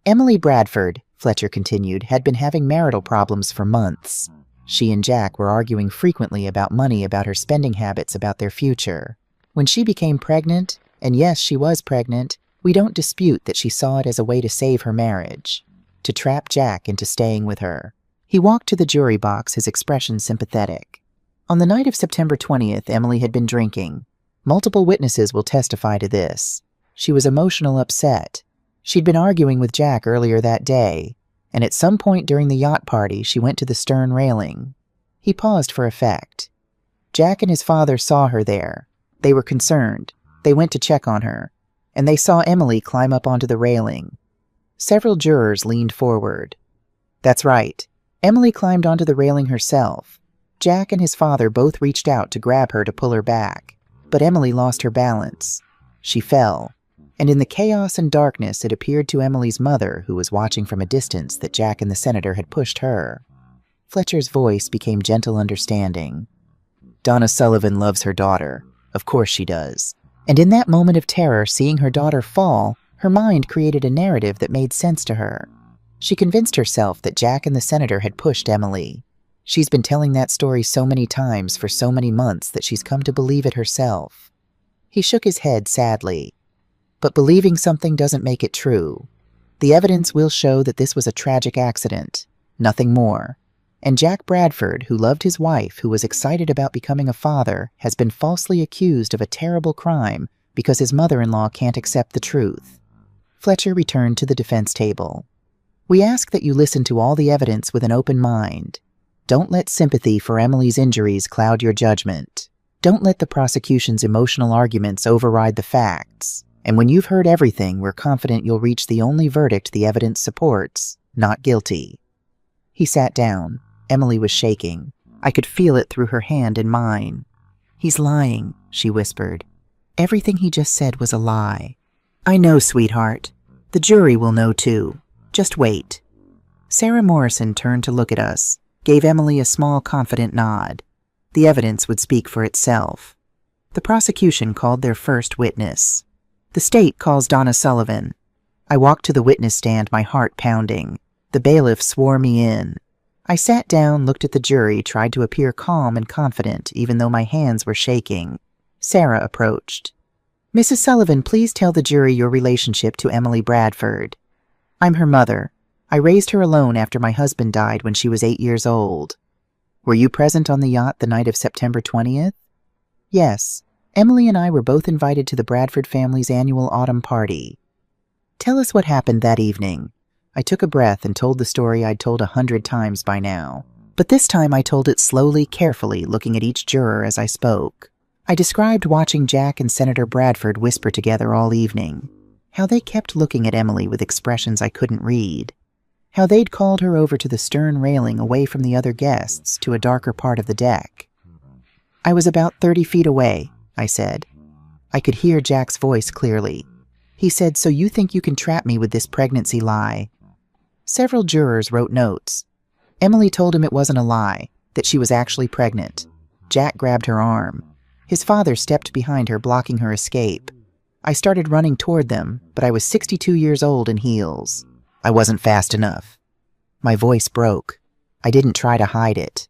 Emily Bradford, Fletcher continued, had been having marital problems for months. She and Jack were arguing frequently about money, about her spending habits, about their future. When she became pregnant, and yes, she was pregnant, we don't dispute that she saw it as a way to save her marriage. To trap Jack into staying with her. He walked to the jury box, his expression sympathetic. On the night of September 20th, Emily had been drinking. Multiple witnesses will testify to this. She was emotional, upset. She'd been arguing with Jack earlier that day, and at some point during the yacht party, she went to the stern railing. He paused for effect. Jack and his father saw her there. They were concerned. They went to check on her, and they saw Emily climb up onto the railing. Several jurors leaned forward. That's right. Emily climbed onto the railing herself. Jack and his father both reached out to grab her to pull her back, but Emily lost her balance. She fell, and in the chaos and darkness it appeared to Emily's mother, who was watching from a distance, that Jack and the senator had pushed her. Fletcher's voice became gentle, understanding. Donna Sullivan loves her daughter. Of course she does. And in that moment of terror, seeing her daughter fall, her mind created a narrative that made sense to her. She convinced herself that Jack and the senator had pushed Emily. She's been telling that story so many times for so many months that she's come to believe it herself. He shook his head sadly. But believing something doesn't make it true. The evidence will show that this was a tragic accident, nothing more. And Jack Bradford, who loved his wife, who was excited about becoming a father, has been falsely accused of a terrible crime because his mother-in-law can't accept the truth. Fletcher returned to the defense table. We ask that you listen to all the evidence with an open mind. Don't let sympathy for Emily's injuries cloud your judgment. Don't let the prosecution's emotional arguments override the facts. And when you've heard everything, we're confident you'll reach the only verdict the evidence supports, not guilty. He sat down. Emily was shaking. I could feel it through her hand in mine. He's lying, she whispered. Everything he just said was a lie. I know, sweetheart. The jury will know too. Just wait. Sarah Morrison turned to look at us, gave Emily a small, confident nod. The evidence would speak for itself. The prosecution called their first witness. The state calls Donna Sullivan. I walked to the witness stand, my heart pounding. The bailiff swore me in. I sat down, looked at the jury, tried to appear calm and confident, even though my hands were shaking. Sarah approached. Mrs. Sullivan, please tell the jury your relationship to Emily Bradford. I'm her mother. I raised her alone after my husband died when she was 8 years old. Were you present on the yacht the night of September 20th? Yes. Emily and I were both invited to the Bradford family's annual autumn party. Tell us what happened that evening. I took a breath and told the story I'd told 100 times by now. But this time I told it slowly, carefully, looking at each juror as I spoke. I described watching Jack and Senator Bradford whisper together all evening. How they kept looking at Emily with expressions I couldn't read. How they'd called her over to the stern railing away from the other guests to a darker part of the deck. I was about 30 feet away, I said. I could hear Jack's voice clearly. He said, so you think you can trap me with this pregnancy lie? Several jurors wrote notes. Emily told him it wasn't a lie, that she was actually pregnant. Jack grabbed her arm. His father stepped behind her, blocking her escape. I started running toward them, but I was 62 years old in heels. I wasn't fast enough. My voice broke. I didn't try to hide it.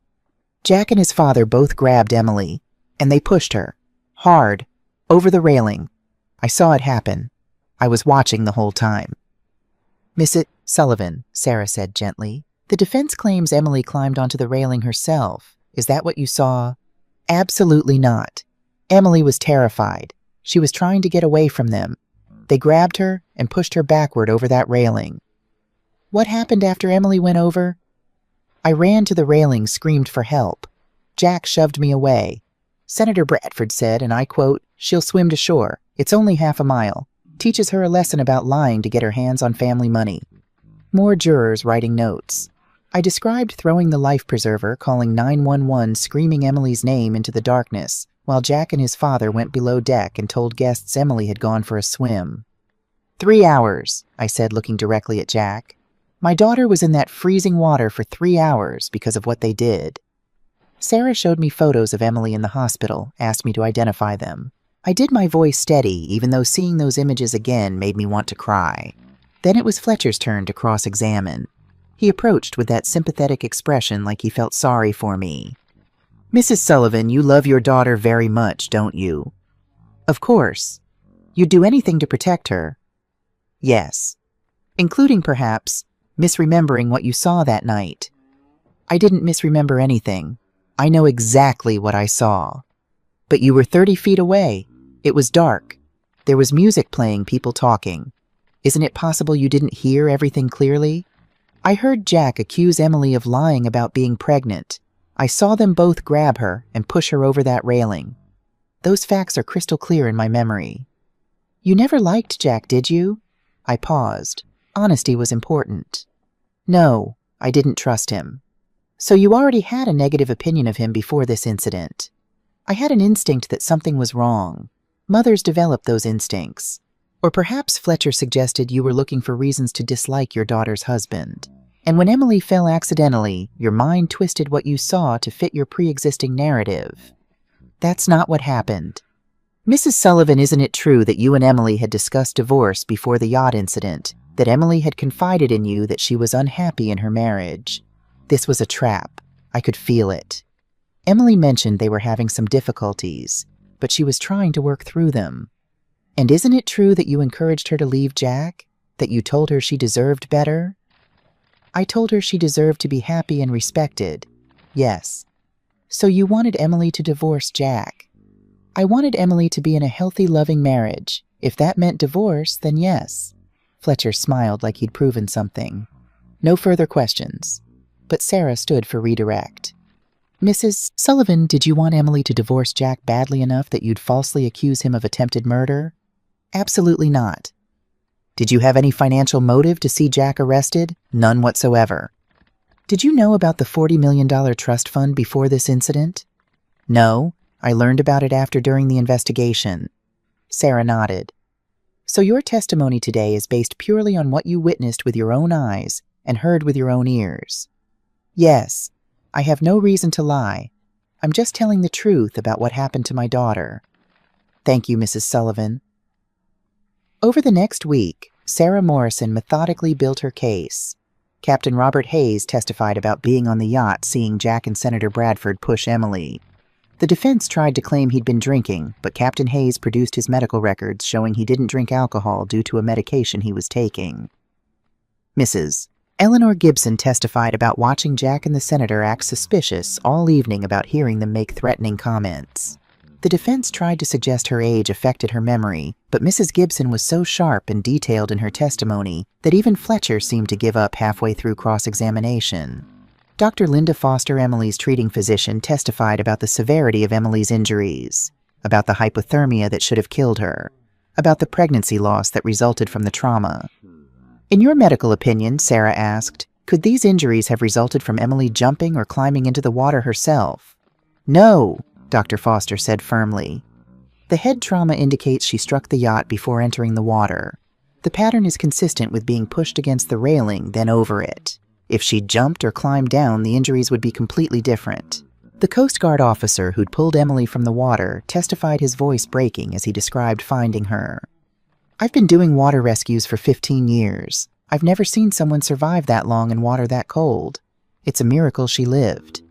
Jack and his father both grabbed Emily, and they pushed her, hard, over the railing. I saw it happen. I was watching the whole time. Mrs. Sullivan, Sarah said gently, the defense claims Emily climbed onto the railing herself. Is that what you saw? Absolutely not. Emily was terrified. She was trying to get away from them. They grabbed her and pushed her backward over that railing. What happened after Emily went over? I ran to the railing, screamed for help. Jack shoved me away. Senator Bradford said, and I quote, "She'll swim to shore. It's only half a mile. Teaches her a lesson about lying to get her hands on family money." More jurors writing notes. I described throwing the life preserver, calling 911, screaming Emily's name into the darkness, while Jack and his father went below deck and told guests Emily had gone for a swim. 3 hours, I said, looking directly at Jack. My daughter was in that freezing water for 3 hours because of what they did. Sarah showed me photos of Emily in the hospital, asked me to identify them. I did my voice steady, even though seeing those images again made me want to cry. Then it was Fletcher's turn to cross-examine. He approached with that sympathetic expression like he felt sorry for me. "Mrs. Sullivan, you love your daughter very much, don't you?" "Of course. You'd do anything to protect her." "Yes. Including, perhaps, misremembering what you saw that night." "I didn't misremember anything. I know exactly what I saw." "But you were 30 feet away. It was dark. There was music playing, people talking. Isn't it possible you didn't hear everything clearly?" "I heard Jack accuse Emily of lying about being pregnant. I saw them both grab her and push her over that railing. Those facts are crystal clear in my memory." "You never liked Jack, did you?" I paused. Honesty was important. "No, I didn't trust him." "So you already had a negative opinion of him before this incident?" "I had an instinct that something was wrong. Mothers develop those instincts. Or perhaps Fletcher suggested you were looking for reasons to dislike your daughter's husband. And when Emily fell accidentally, your mind twisted what you saw to fit your pre-existing narrative." "That's not what happened." "Mrs. Sullivan, isn't it true that you and Emily had discussed divorce before the yacht incident, that Emily had confided in you that she was unhappy in her marriage? This was a trap. I could feel it. Emily mentioned they were having some difficulties, but she was trying to work through them. And isn't it true that you encouraged her to leave Jack? That you told her she deserved better?" "I told her she deserved to be happy and respected. Yes." "So you wanted Emily to divorce Jack?" "I wanted Emily to be in a healthy, loving marriage. If that meant divorce, then yes." Fletcher smiled like he'd proven something. No further questions. But Sarah stood for redirect. "Mrs. Sullivan, did you want Emily to divorce Jack badly enough that you'd falsely accuse him of attempted murder?" "Absolutely not." "Did you have any financial motive to see Jack arrested?" "None whatsoever." "Did you know about the $40 million trust fund before this incident?" "No. I learned about it during the investigation." Sarah nodded. "So your testimony today is based purely on what you witnessed with your own eyes and heard with your own ears?" "Yes. I have no reason to lie. I'm just telling the truth about what happened to my daughter." "Thank you, Mrs. Sullivan." Over the next week, Sarah Morrison methodically built her case. Captain Robert Hayes testified about being on the yacht seeing Jack and Senator Bradford push Emily. The defense tried to claim he'd been drinking, but Captain Hayes produced his medical records showing he didn't drink alcohol due to a medication he was taking. Mrs. Eleanor Gibson testified about watching Jack and the senator act suspicious all evening about hearing them make threatening comments. The defense tried to suggest her age affected her memory, but Mrs. Gibson was so sharp and detailed in her testimony that even Fletcher seemed to give up halfway through cross-examination. Dr. Linda Foster, Emily's treating physician, testified about the severity of Emily's injuries, about the hypothermia that should have killed her, about the pregnancy loss that resulted from the trauma. "In your medical opinion," Sarah asked, "could these injuries have resulted from Emily jumping or climbing into the water herself?" "No," Dr. Foster said firmly. "The head trauma indicates she struck the yacht before entering the water. The pattern is consistent with being pushed against the railing, then over it. If she jumped or climbed down, the injuries would be completely different." The Coast Guard officer who'd pulled Emily from the water testified, his voice breaking as he described finding her. "I've been doing water rescues for 15 years. I've never seen someone survive that long in water that cold. It's a miracle she lived."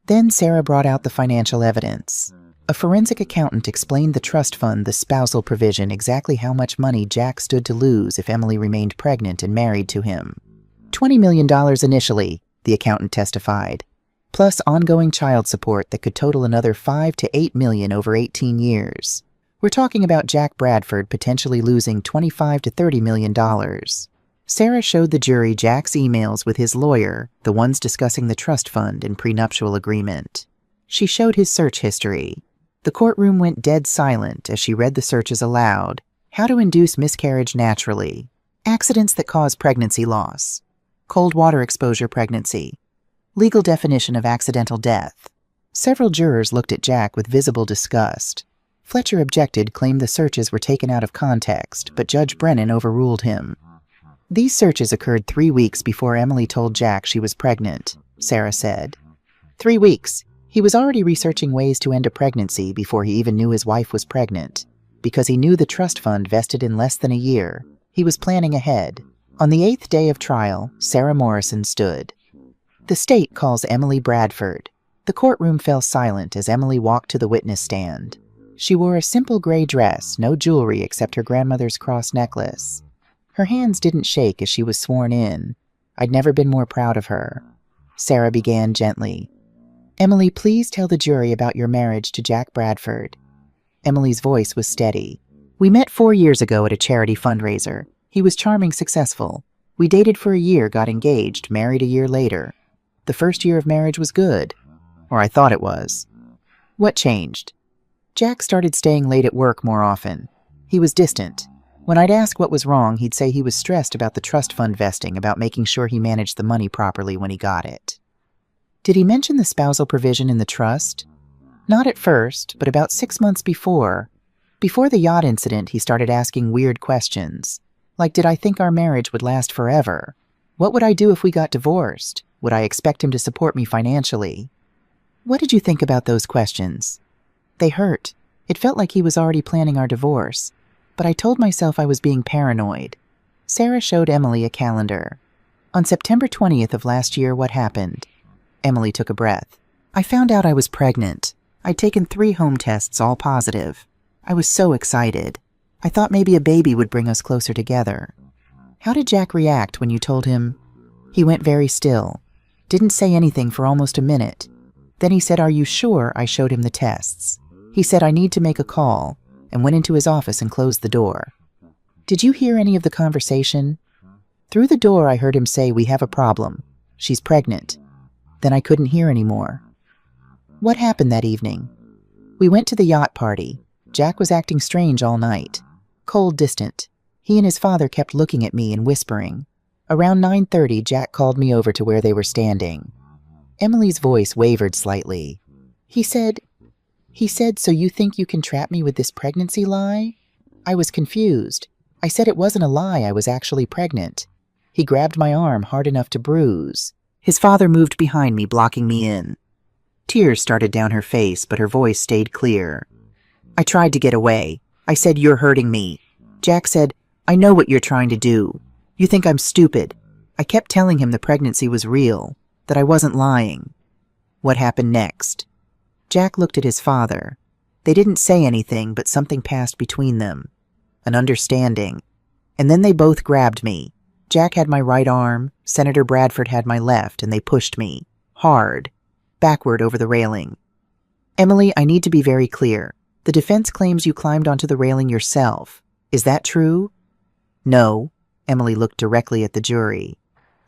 Then Sarah brought out the financial evidence. A forensic accountant explained the trust fund, the spousal provision, exactly how much money Jack stood to lose if Emily remained pregnant and married to him. $20 million initially, the accountant testified, plus ongoing child support that could total another $5 to $8 million over 18 years. We're talking about Jack Bradford potentially losing $25 to $30 million. Sarah showed the jury Jack's emails with his lawyer, the ones discussing the trust fund and prenuptial agreement. She showed his search history. The courtroom went dead silent as she read the searches aloud. How to induce miscarriage naturally. Accidents that cause pregnancy loss. Cold water exposure pregnancy. Legal definition of accidental death. Several jurors looked at Jack with visible disgust. Fletcher objected, claimed the searches were taken out of context, but Judge Brennan overruled him. These searches occurred 3 weeks before Emily told Jack she was pregnant, Sarah said. 3 weeks. He was already researching ways to end a pregnancy before he even knew his wife was pregnant. Because he knew the trust fund vested in less than a year, he was planning ahead. On the 8th day of trial, Sarah Morrison stood. The state calls Emily Bradford. The courtroom fell silent as Emily walked to the witness stand. She wore a simple gray dress, no jewelry except her grandmother's cross necklace. Her hands didn't shake as she was sworn in. I'd never been more proud of her. Sarah began gently. Emily, please tell the jury about your marriage to Jack Bradford. Emily's voice was steady. We met 4 years ago at a charity fundraiser. He was charming, successful. We dated for a year, got engaged, married a year later. The first year of marriage was good. Or I thought it was. What changed? Jack started staying late at work more often. He was distant. When I'd ask what was wrong, he'd say he was stressed about the trust fund vesting, about making sure he managed the money properly when he got it. Did he mention the spousal provision in the trust? Not at first, but about 6 months before. Before the yacht incident, he started asking weird questions. Like, did I think our marriage would last forever? What would I do if we got divorced? Would I expect him to support me financially? What did you think about those questions? They hurt. It felt like he was already planning our divorce. But I told myself I was being paranoid. Sarah showed Emily a calendar. On September 20th of last year, what happened? Emily took a breath. I found out I was pregnant. I'd taken 3 home tests, all positive. I was so excited. I thought maybe a baby would bring us closer together. How did Jack react when you told him? He went very still. Didn't say anything for almost a minute. Then he said, "Are you sure?" I showed him the tests. He said, "I need to make a call," and went into his office and closed the door. Did you hear any of the conversation? Through the door, I heard him say, "We have a problem. She's pregnant." Then I couldn't hear anymore. What happened that evening? We went to the yacht party. Jack was acting strange all night. Cold, distant. He and his father kept looking at me and whispering. Around 9:30, Jack called me over to where they were standing. Emily's voice wavered slightly. He said, "So you think you can trap me with this pregnancy lie?" I was confused. I said it wasn't a lie, I was actually pregnant. He grabbed my arm hard enough to bruise. His father moved behind me, blocking me in. Tears started down her face, but her voice stayed clear. I tried to get away. I said, "You're hurting me." Jack said, "I know what you're trying to do. You think I'm stupid." I kept telling him the pregnancy was real, that I wasn't lying. What happened next? Jack looked at his father. They didn't say anything, but something passed between them. An understanding. And then they both grabbed me. Jack had my right arm, Senator Bradford had my left, and they pushed me. Hard. Backward over the railing. Emily, I need to be very clear. The defense claims you climbed onto the railing yourself. Is that true? No. Emily looked directly at the jury.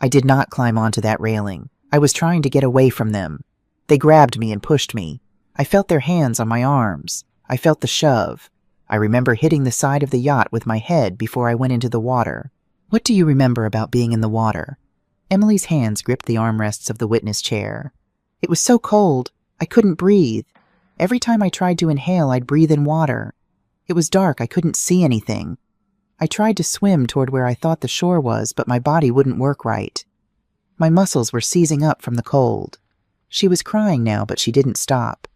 I did not climb onto that railing. I was trying to get away from them. They grabbed me and pushed me. I felt their hands on my arms. I felt the shove. I remember hitting the side of the yacht with my head before I went into the water. What do you remember about being in the water? Emily's hands gripped the armrests of the witness chair. It was so cold. I couldn't breathe. Every time I tried to inhale, I'd breathe in water. It was dark. I couldn't see anything. I tried to swim toward where I thought the shore was, but my body wouldn't work right. My muscles were seizing up from the cold. She was crying now, but she didn't stop.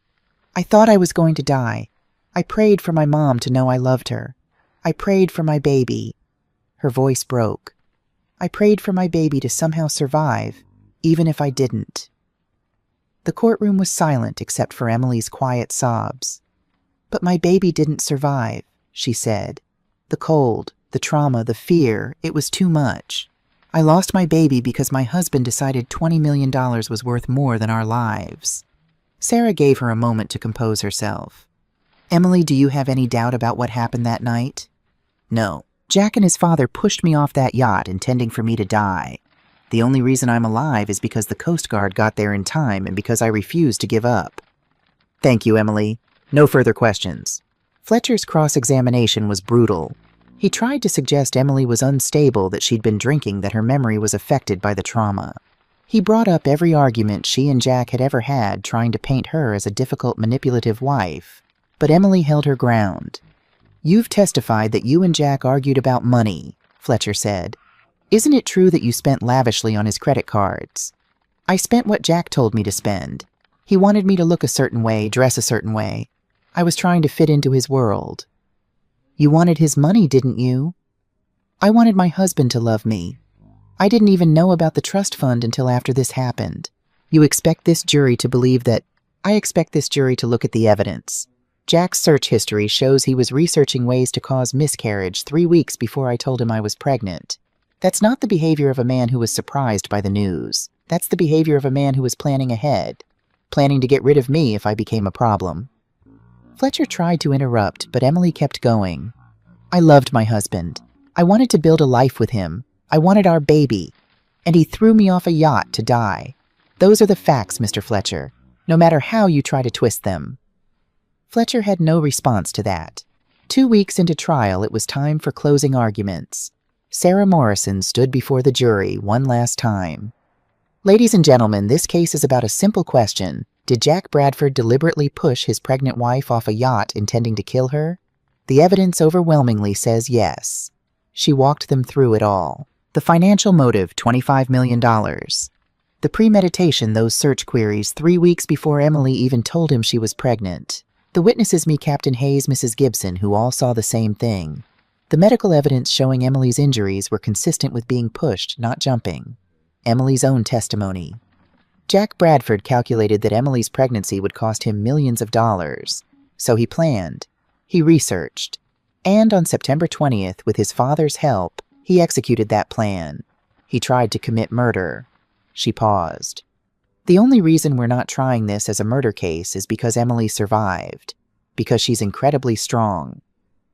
I thought I was going to die. I prayed for my mom to know I loved her. I prayed for my baby. Her voice broke. I prayed for my baby to somehow survive, even if I didn't. The courtroom was silent except for Emily's quiet sobs. But my baby didn't survive, she said. The cold, the trauma, the fear, it was too much. I lost my baby because my husband decided $20 million was worth more than our lives. Sarah gave her a moment to compose herself. Emily, do you have any doubt about what happened that night? No. Jack and his father pushed me off that yacht intending for me to die. The only reason I'm alive is because the Coast Guard got there in time and because I refused to give up. Thank you, Emily. No further questions. Fletcher's cross-examination was brutal. He tried to suggest Emily was unstable, that she'd been drinking, that her memory was affected by the trauma. He brought up every argument she and Jack had ever had, trying to paint her as a difficult, manipulative wife. But Emily held her ground. You've testified that you and Jack argued about money, Fletcher said. Isn't it true that you spent lavishly on his credit cards? I spent what Jack told me to spend. He wanted me to look a certain way, dress a certain way. I was trying to fit into his world. You wanted his money, didn't you? I wanted my husband to love me. I didn't even know about the trust fund until after this happened. You expect this jury to believe that... I expect this jury to look at the evidence. Jack's search history shows he was researching ways to cause miscarriage 3 weeks before I told him I was pregnant. That's not the behavior of a man who was surprised by the news. That's the behavior of a man who was planning ahead, planning to get rid of me if I became a problem. Fletcher tried to interrupt, but Emily kept going. I loved my husband. I wanted to build a life with him. I wanted our baby. And he threw me off a yacht to die. Those are the facts, Mr. Fletcher, no matter how you try to twist them. Fletcher had no response to that. 2 weeks into trial, it was time for closing arguments. Sarah Morrison stood before the jury one last time. Ladies and gentlemen, this case is about a simple question. Did Jack Bradford deliberately push his pregnant wife off a yacht intending to kill her? The evidence overwhelmingly says yes. She walked them through it all. The financial motive, $25 million. The premeditation, those search queries 3 weeks before Emily even told him she was pregnant. The witnesses, me, Captain Hayes, Mrs. Gibson, who all saw the same thing. The medical evidence showing Emily's injuries were consistent with being pushed, not jumping. Emily's own testimony. Jack Bradford calculated that Emily's pregnancy would cost him millions of dollars. So he planned. He researched. And on September 20th, with his father's help, he executed that plan. He tried to commit murder. She paused. The only reason we're not trying this as a murder case is because Emily survived. Because she's incredibly strong.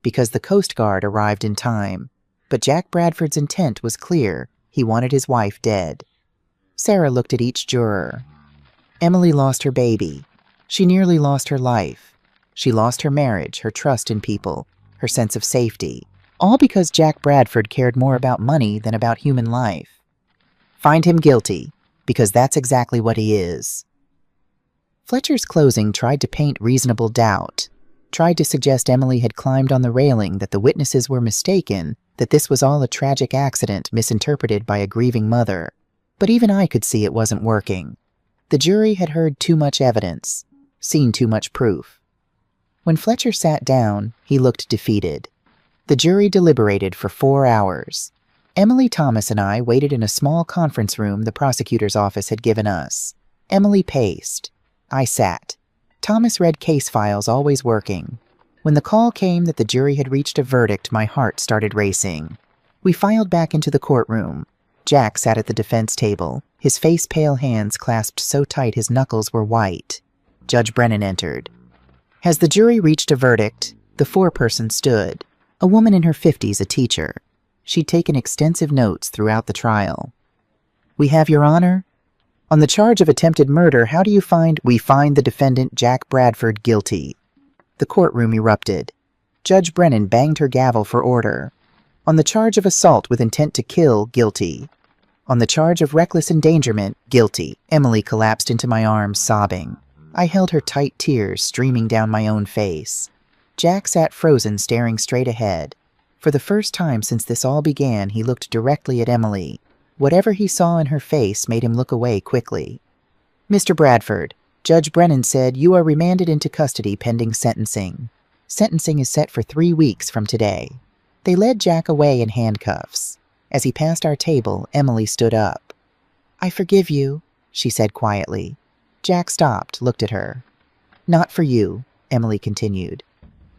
Because the Coast Guard arrived in time. But Jack Bradford's intent was clear. He wanted his wife dead. Sarah looked at each juror. Emily lost her baby. She nearly lost her life. She lost her marriage, her trust in people, her sense of safety. All because Jack Bradford cared more about money than about human life. Find him guilty, because that's exactly what he is. Fletcher's closing tried to paint reasonable doubt, tried to suggest Emily had climbed on the railing, that the witnesses were mistaken, that this was all a tragic accident misinterpreted by a grieving mother. But even I could see it wasn't working. The jury had heard too much evidence, seen too much proof. When Fletcher sat down, he looked defeated. The jury deliberated for 4 hours. Emily Thomas and I waited in a small conference room the prosecutor's office had given us. Emily paced. I sat. Thomas read case files, always working. When the call came that the jury had reached a verdict, my heart started racing. We filed back into the courtroom. Jack sat at the defense table, his face pale, hands clasped so tight his knuckles were white. Judge Brennan entered. Has the jury reached a verdict? The foreperson stood. A woman in her 50s, a teacher. She'd taken extensive notes throughout the trial. We have, Your Honor. On the charge of attempted murder, how do you find... We find the defendant, Jack Bradford, guilty. The courtroom erupted. Judge Brennan banged her gavel for order. On the charge of assault with intent to kill, guilty. On the charge of reckless endangerment, guilty. Emily collapsed into my arms, sobbing. I held her tight, tears streaming down my own face. Jack sat frozen, staring straight ahead. For the first time since this all began, he looked directly at Emily. Whatever he saw in her face made him look away quickly. Mr. Bradford, Judge Brennan said you are remanded into custody pending sentencing. Sentencing is set for 3 weeks from today. They led Jack away in handcuffs. As he passed our table, Emily stood up. I forgive you, she said quietly. Jack stopped, looked at her. Not for you, Emily continued.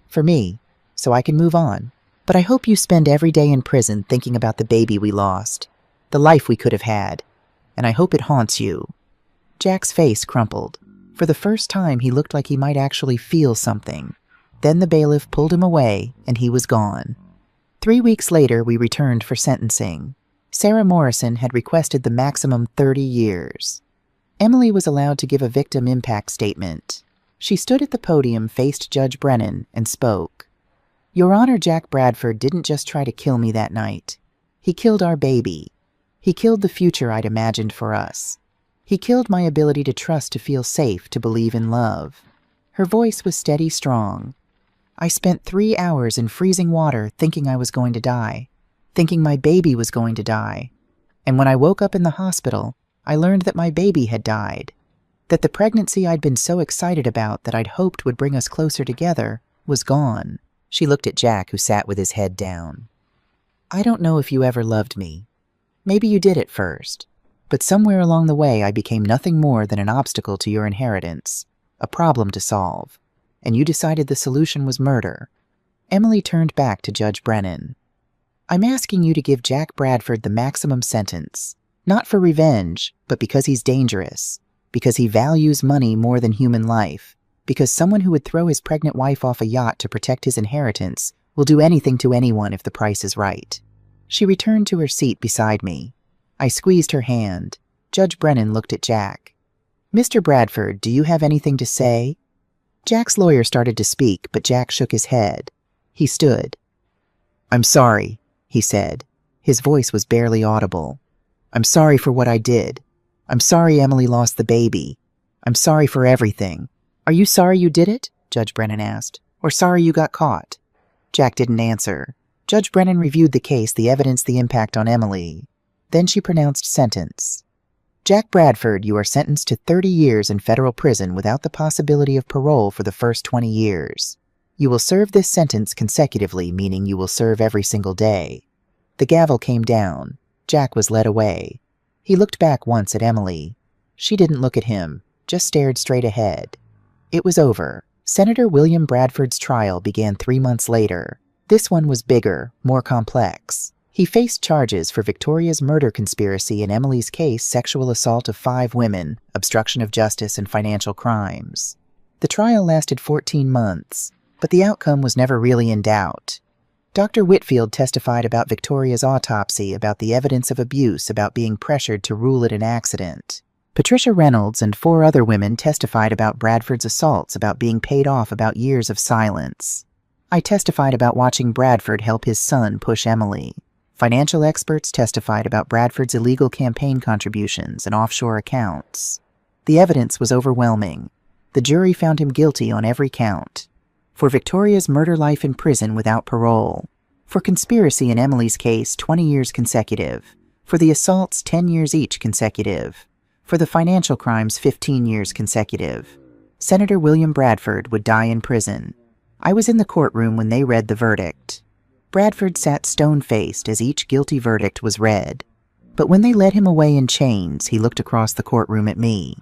For me, so I can move on. But I hope you spend every day in prison thinking about the baby we lost. the life we could have had, and I hope it haunts you." Jack's face crumpled. For the first time, he looked like he might actually feel something. Then the bailiff pulled him away, and he was gone. 3 weeks later, we returned for sentencing. Sarah Morrison had requested the maximum 30 years. Emily was allowed to give a victim impact statement. She stood at the podium, faced Judge Brennan, and spoke. "Your Honor, Jack Bradford didn't just try to kill me that night. He killed our baby. He killed the future I'd imagined for us. He killed my ability to trust, to feel safe, to believe in love." Her voice was steady, strong. "I spent 3 hours in freezing water thinking I was going to die, thinking my baby was going to die. And when I woke up in the hospital, I learned that my baby had died, that the pregnancy I'd been so excited about, that I'd hoped would bring us closer together, was gone." She looked at Jack, who sat with his head down. "I don't know if you ever loved me. Maybe you did at first. But somewhere along the way, I became nothing more than an obstacle to your inheritance, a problem to solve. And you decided the solution was murder." Emily turned back to Judge Brennan. "I'm asking you to give Jack Bradford the maximum sentence, not for revenge, but because he's dangerous, because he values money more than human life, because someone who would throw his pregnant wife off a yacht to protect his inheritance will do anything to anyone if the price is right." She returned to her seat beside me. I squeezed her hand. Judge Brennan looked at Jack. "Mr. Bradford, do you have anything to say?" Jack's lawyer started to speak, but Jack shook his head. He stood. "I'm sorry," he said. His voice was barely audible. "I'm sorry for what I did. I'm sorry Emily lost the baby. I'm sorry for everything." "Are you sorry you did it?" Judge Brennan asked. "Or sorry you got caught?" Jack didn't answer. Judge Brennan reviewed the case, the evidence, the impact on Emily. Then she pronounced sentence. "Jack Bradford, you are sentenced to 30 years in federal prison without the possibility of parole for the first 20 years. You will serve this sentence consecutively, meaning you will serve every single day." The gavel came down. Jack was led away. He looked back once at Emily. She didn't look at him, just stared straight ahead. It was over. Senator William Bradford's trial began 3 months later. This one was bigger, more complex. He faced charges for Victoria's murder conspiracy, and Emily's case, sexual assault of 5 women, obstruction of justice, and financial crimes. The trial lasted 14 months, but the outcome was never really in doubt. Dr. Whitfield testified about Victoria's autopsy, about the evidence of abuse, about being pressured to rule it an accident. Patricia Reynolds and 4 other women testified about Bradford's assaults, about being paid off, about years of silence. I testified about watching Bradford help his son push Emily. Financial experts testified about Bradford's illegal campaign contributions and offshore accounts. The evidence was overwhelming. The jury found him guilty on every count. For Victoria's murder, life in prison without parole. For conspiracy in Emily's case, 20 years consecutive. For the assaults, 10 years each consecutive. For the financial crimes, 15 years consecutive. Senator William Bradford would die in prison. I was in the courtroom when they read the verdict. Bradford sat stone-faced as each guilty verdict was read. But when they led him away in chains, he looked across the courtroom at me.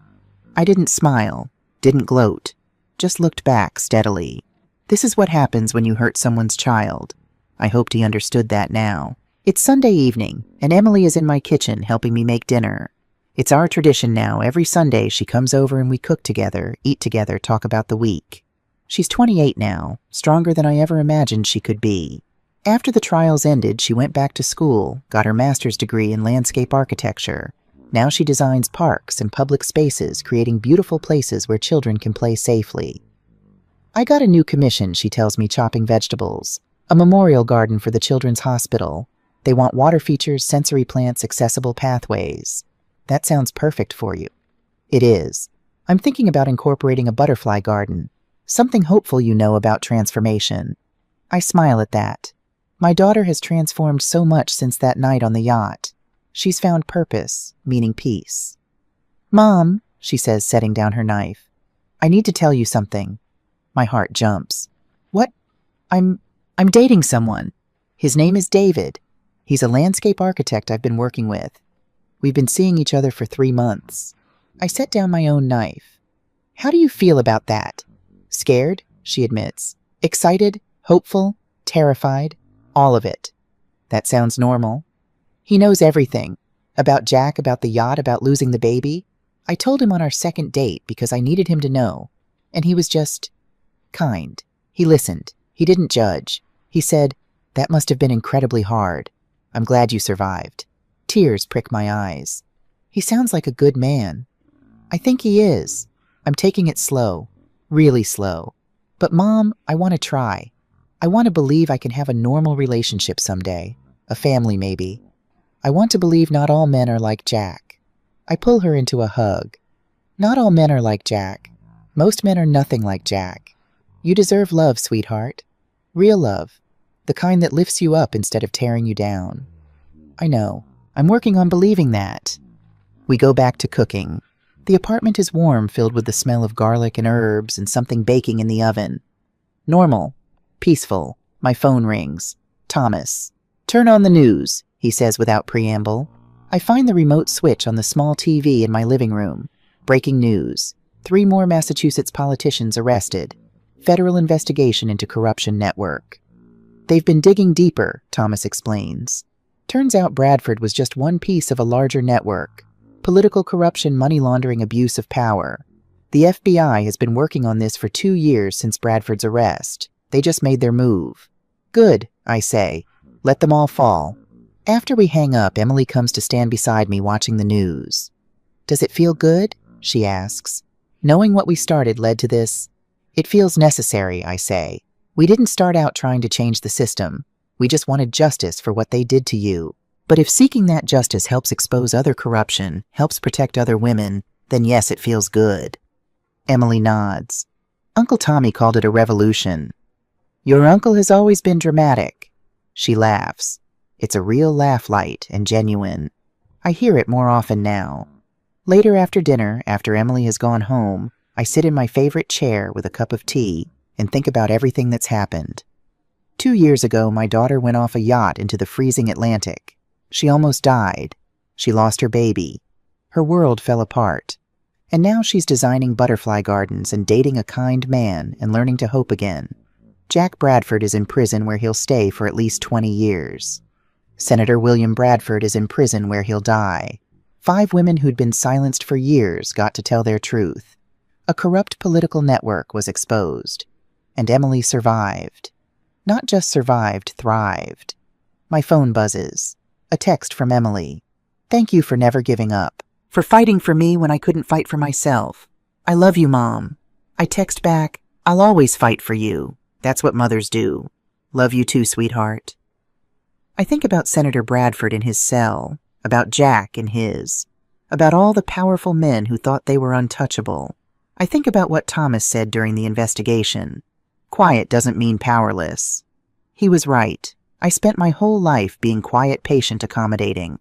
I didn't smile, didn't gloat, just looked back steadily. This is what happens when you hurt someone's child. I hoped he understood that now. It's Sunday evening, and Emily is in my kitchen helping me make dinner. It's our tradition now. Every Sunday she comes over and we cook together, eat together, talk about the week. She's 28 now, stronger than I ever imagined she could be. After the trials ended, she went back to school, got her master's degree in landscape architecture. Now she designs parks and public spaces, creating beautiful places where children can play safely. I got a new commission, she tells me, chopping vegetables. A memorial garden for the children's hospital. They want water features, sensory plants, accessible pathways. That sounds perfect for you. It is. I'm thinking about incorporating a butterfly garden. Something hopeful, you know, about transformation. I smile at that. My daughter has transformed so much since that night on the yacht. She's found purpose, meaning peace. Mom, she says, setting down her knife. I need to tell you something. My heart jumps. What? I'm dating someone. His name is David. He's a landscape architect I've been working with. We've been seeing each other for 3 months. I set down my own knife. How do you feel about that? Scared, she admits. Excited, hopeful, terrified. All of it. That sounds normal. He knows everything. About Jack, about the yacht, about losing the baby. I told him on our second date because I needed him to know. And he was just kind. He listened. He didn't judge. He said, "That must have been incredibly hard. I'm glad you survived." Tears prick my eyes. He sounds like a good man. I think he is. I'm taking it slow. Really slow. But Mom, I want to try. I want to believe I can have a normal relationship someday. A family, maybe. I want to believe not all men are like Jack. I pull her into a hug. Not all men are like Jack. Most men are nothing like Jack. You deserve love, sweetheart. Real love. The kind that lifts you up instead of tearing you down. I know. I'm working on believing that. We go back to cooking. The apartment is warm, filled with the smell of garlic and herbs and something baking in the oven. Normal. Peaceful. My phone rings. Thomas. "Turn on the news," he says without preamble. I find the remote switch on the small TV in my living room. Breaking news. 3 more Massachusetts politicians arrested. Federal investigation into corruption network. They've been digging deeper, Thomas explains. Turns out Bradford was just one piece of a larger network. Political corruption, money laundering, abuse of power. The FBI has been working on this for 2 years since Bradford's arrest. They just made their move. Good, I say. Let them all fall. After we hang up, Emily comes to stand beside me watching the news. "Does it feel good?" she asks. Knowing what we started led to this. "It feels necessary," I say. "We didn't start out trying to change the system. We just wanted justice for what they did to you. But if seeking that justice helps expose other corruption, helps protect other women, then yes, it feels good." Emily nods. "Uncle Tommy called it a revolution." "Your uncle has always been dramatic." She laughs. It's a real laugh, light and genuine. I hear it more often now. Later after dinner, after Emily has gone home, I sit in my favorite chair with a cup of tea and think about everything that's happened. 2 years ago, my daughter went off a yacht into the freezing Atlantic. She almost died. She lost her baby. Her world fell apart. And now she's designing butterfly gardens and dating a kind man and learning to hope again. Jack Bradford is in prison where he'll stay for at least 20 years. Senator William Bradford is in prison where he'll die. 5 women who'd been silenced for years got to tell their truth. A corrupt political network was exposed. And Emily survived. Not just survived, thrived. My phone buzzes. A text from Emily. "Thank you for never giving up. For fighting for me when I couldn't fight for myself. I love you, Mom." I text back, "I'll always fight for you. That's what mothers do. Love you too, sweetheart." I think about Senator Bradford in his cell, about Jack in his, about all the powerful men who thought they were untouchable. I think about what Thomas said during the investigation. Quiet doesn't mean powerless. He was right. I spent my whole life being quiet, patient, accommodating.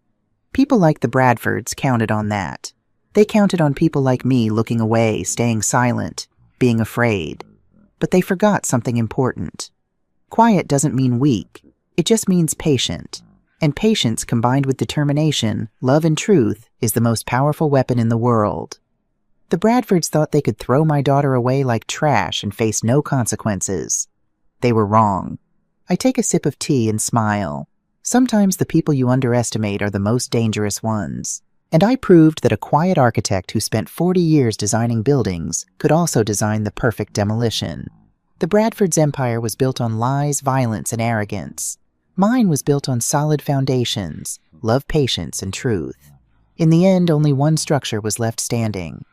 People like the Bradfords counted on that. They counted on people like me looking away, staying silent, being afraid. But they forgot something important. Quiet doesn't mean weak. It just means patient. And patience combined with determination, love and truth is the most powerful weapon in the world. The Bradfords thought they could throw my daughter away like trash and face no consequences. They were wrong. I take a sip of tea and smile. Sometimes the people you underestimate are the most dangerous ones. And I proved that a quiet architect who spent 40 years designing buildings could also design the perfect demolition. The Bradfords' empire was built on lies, violence, and arrogance. Mine was built on solid foundations, love, patience, and truth. In the end, only one structure was left standing.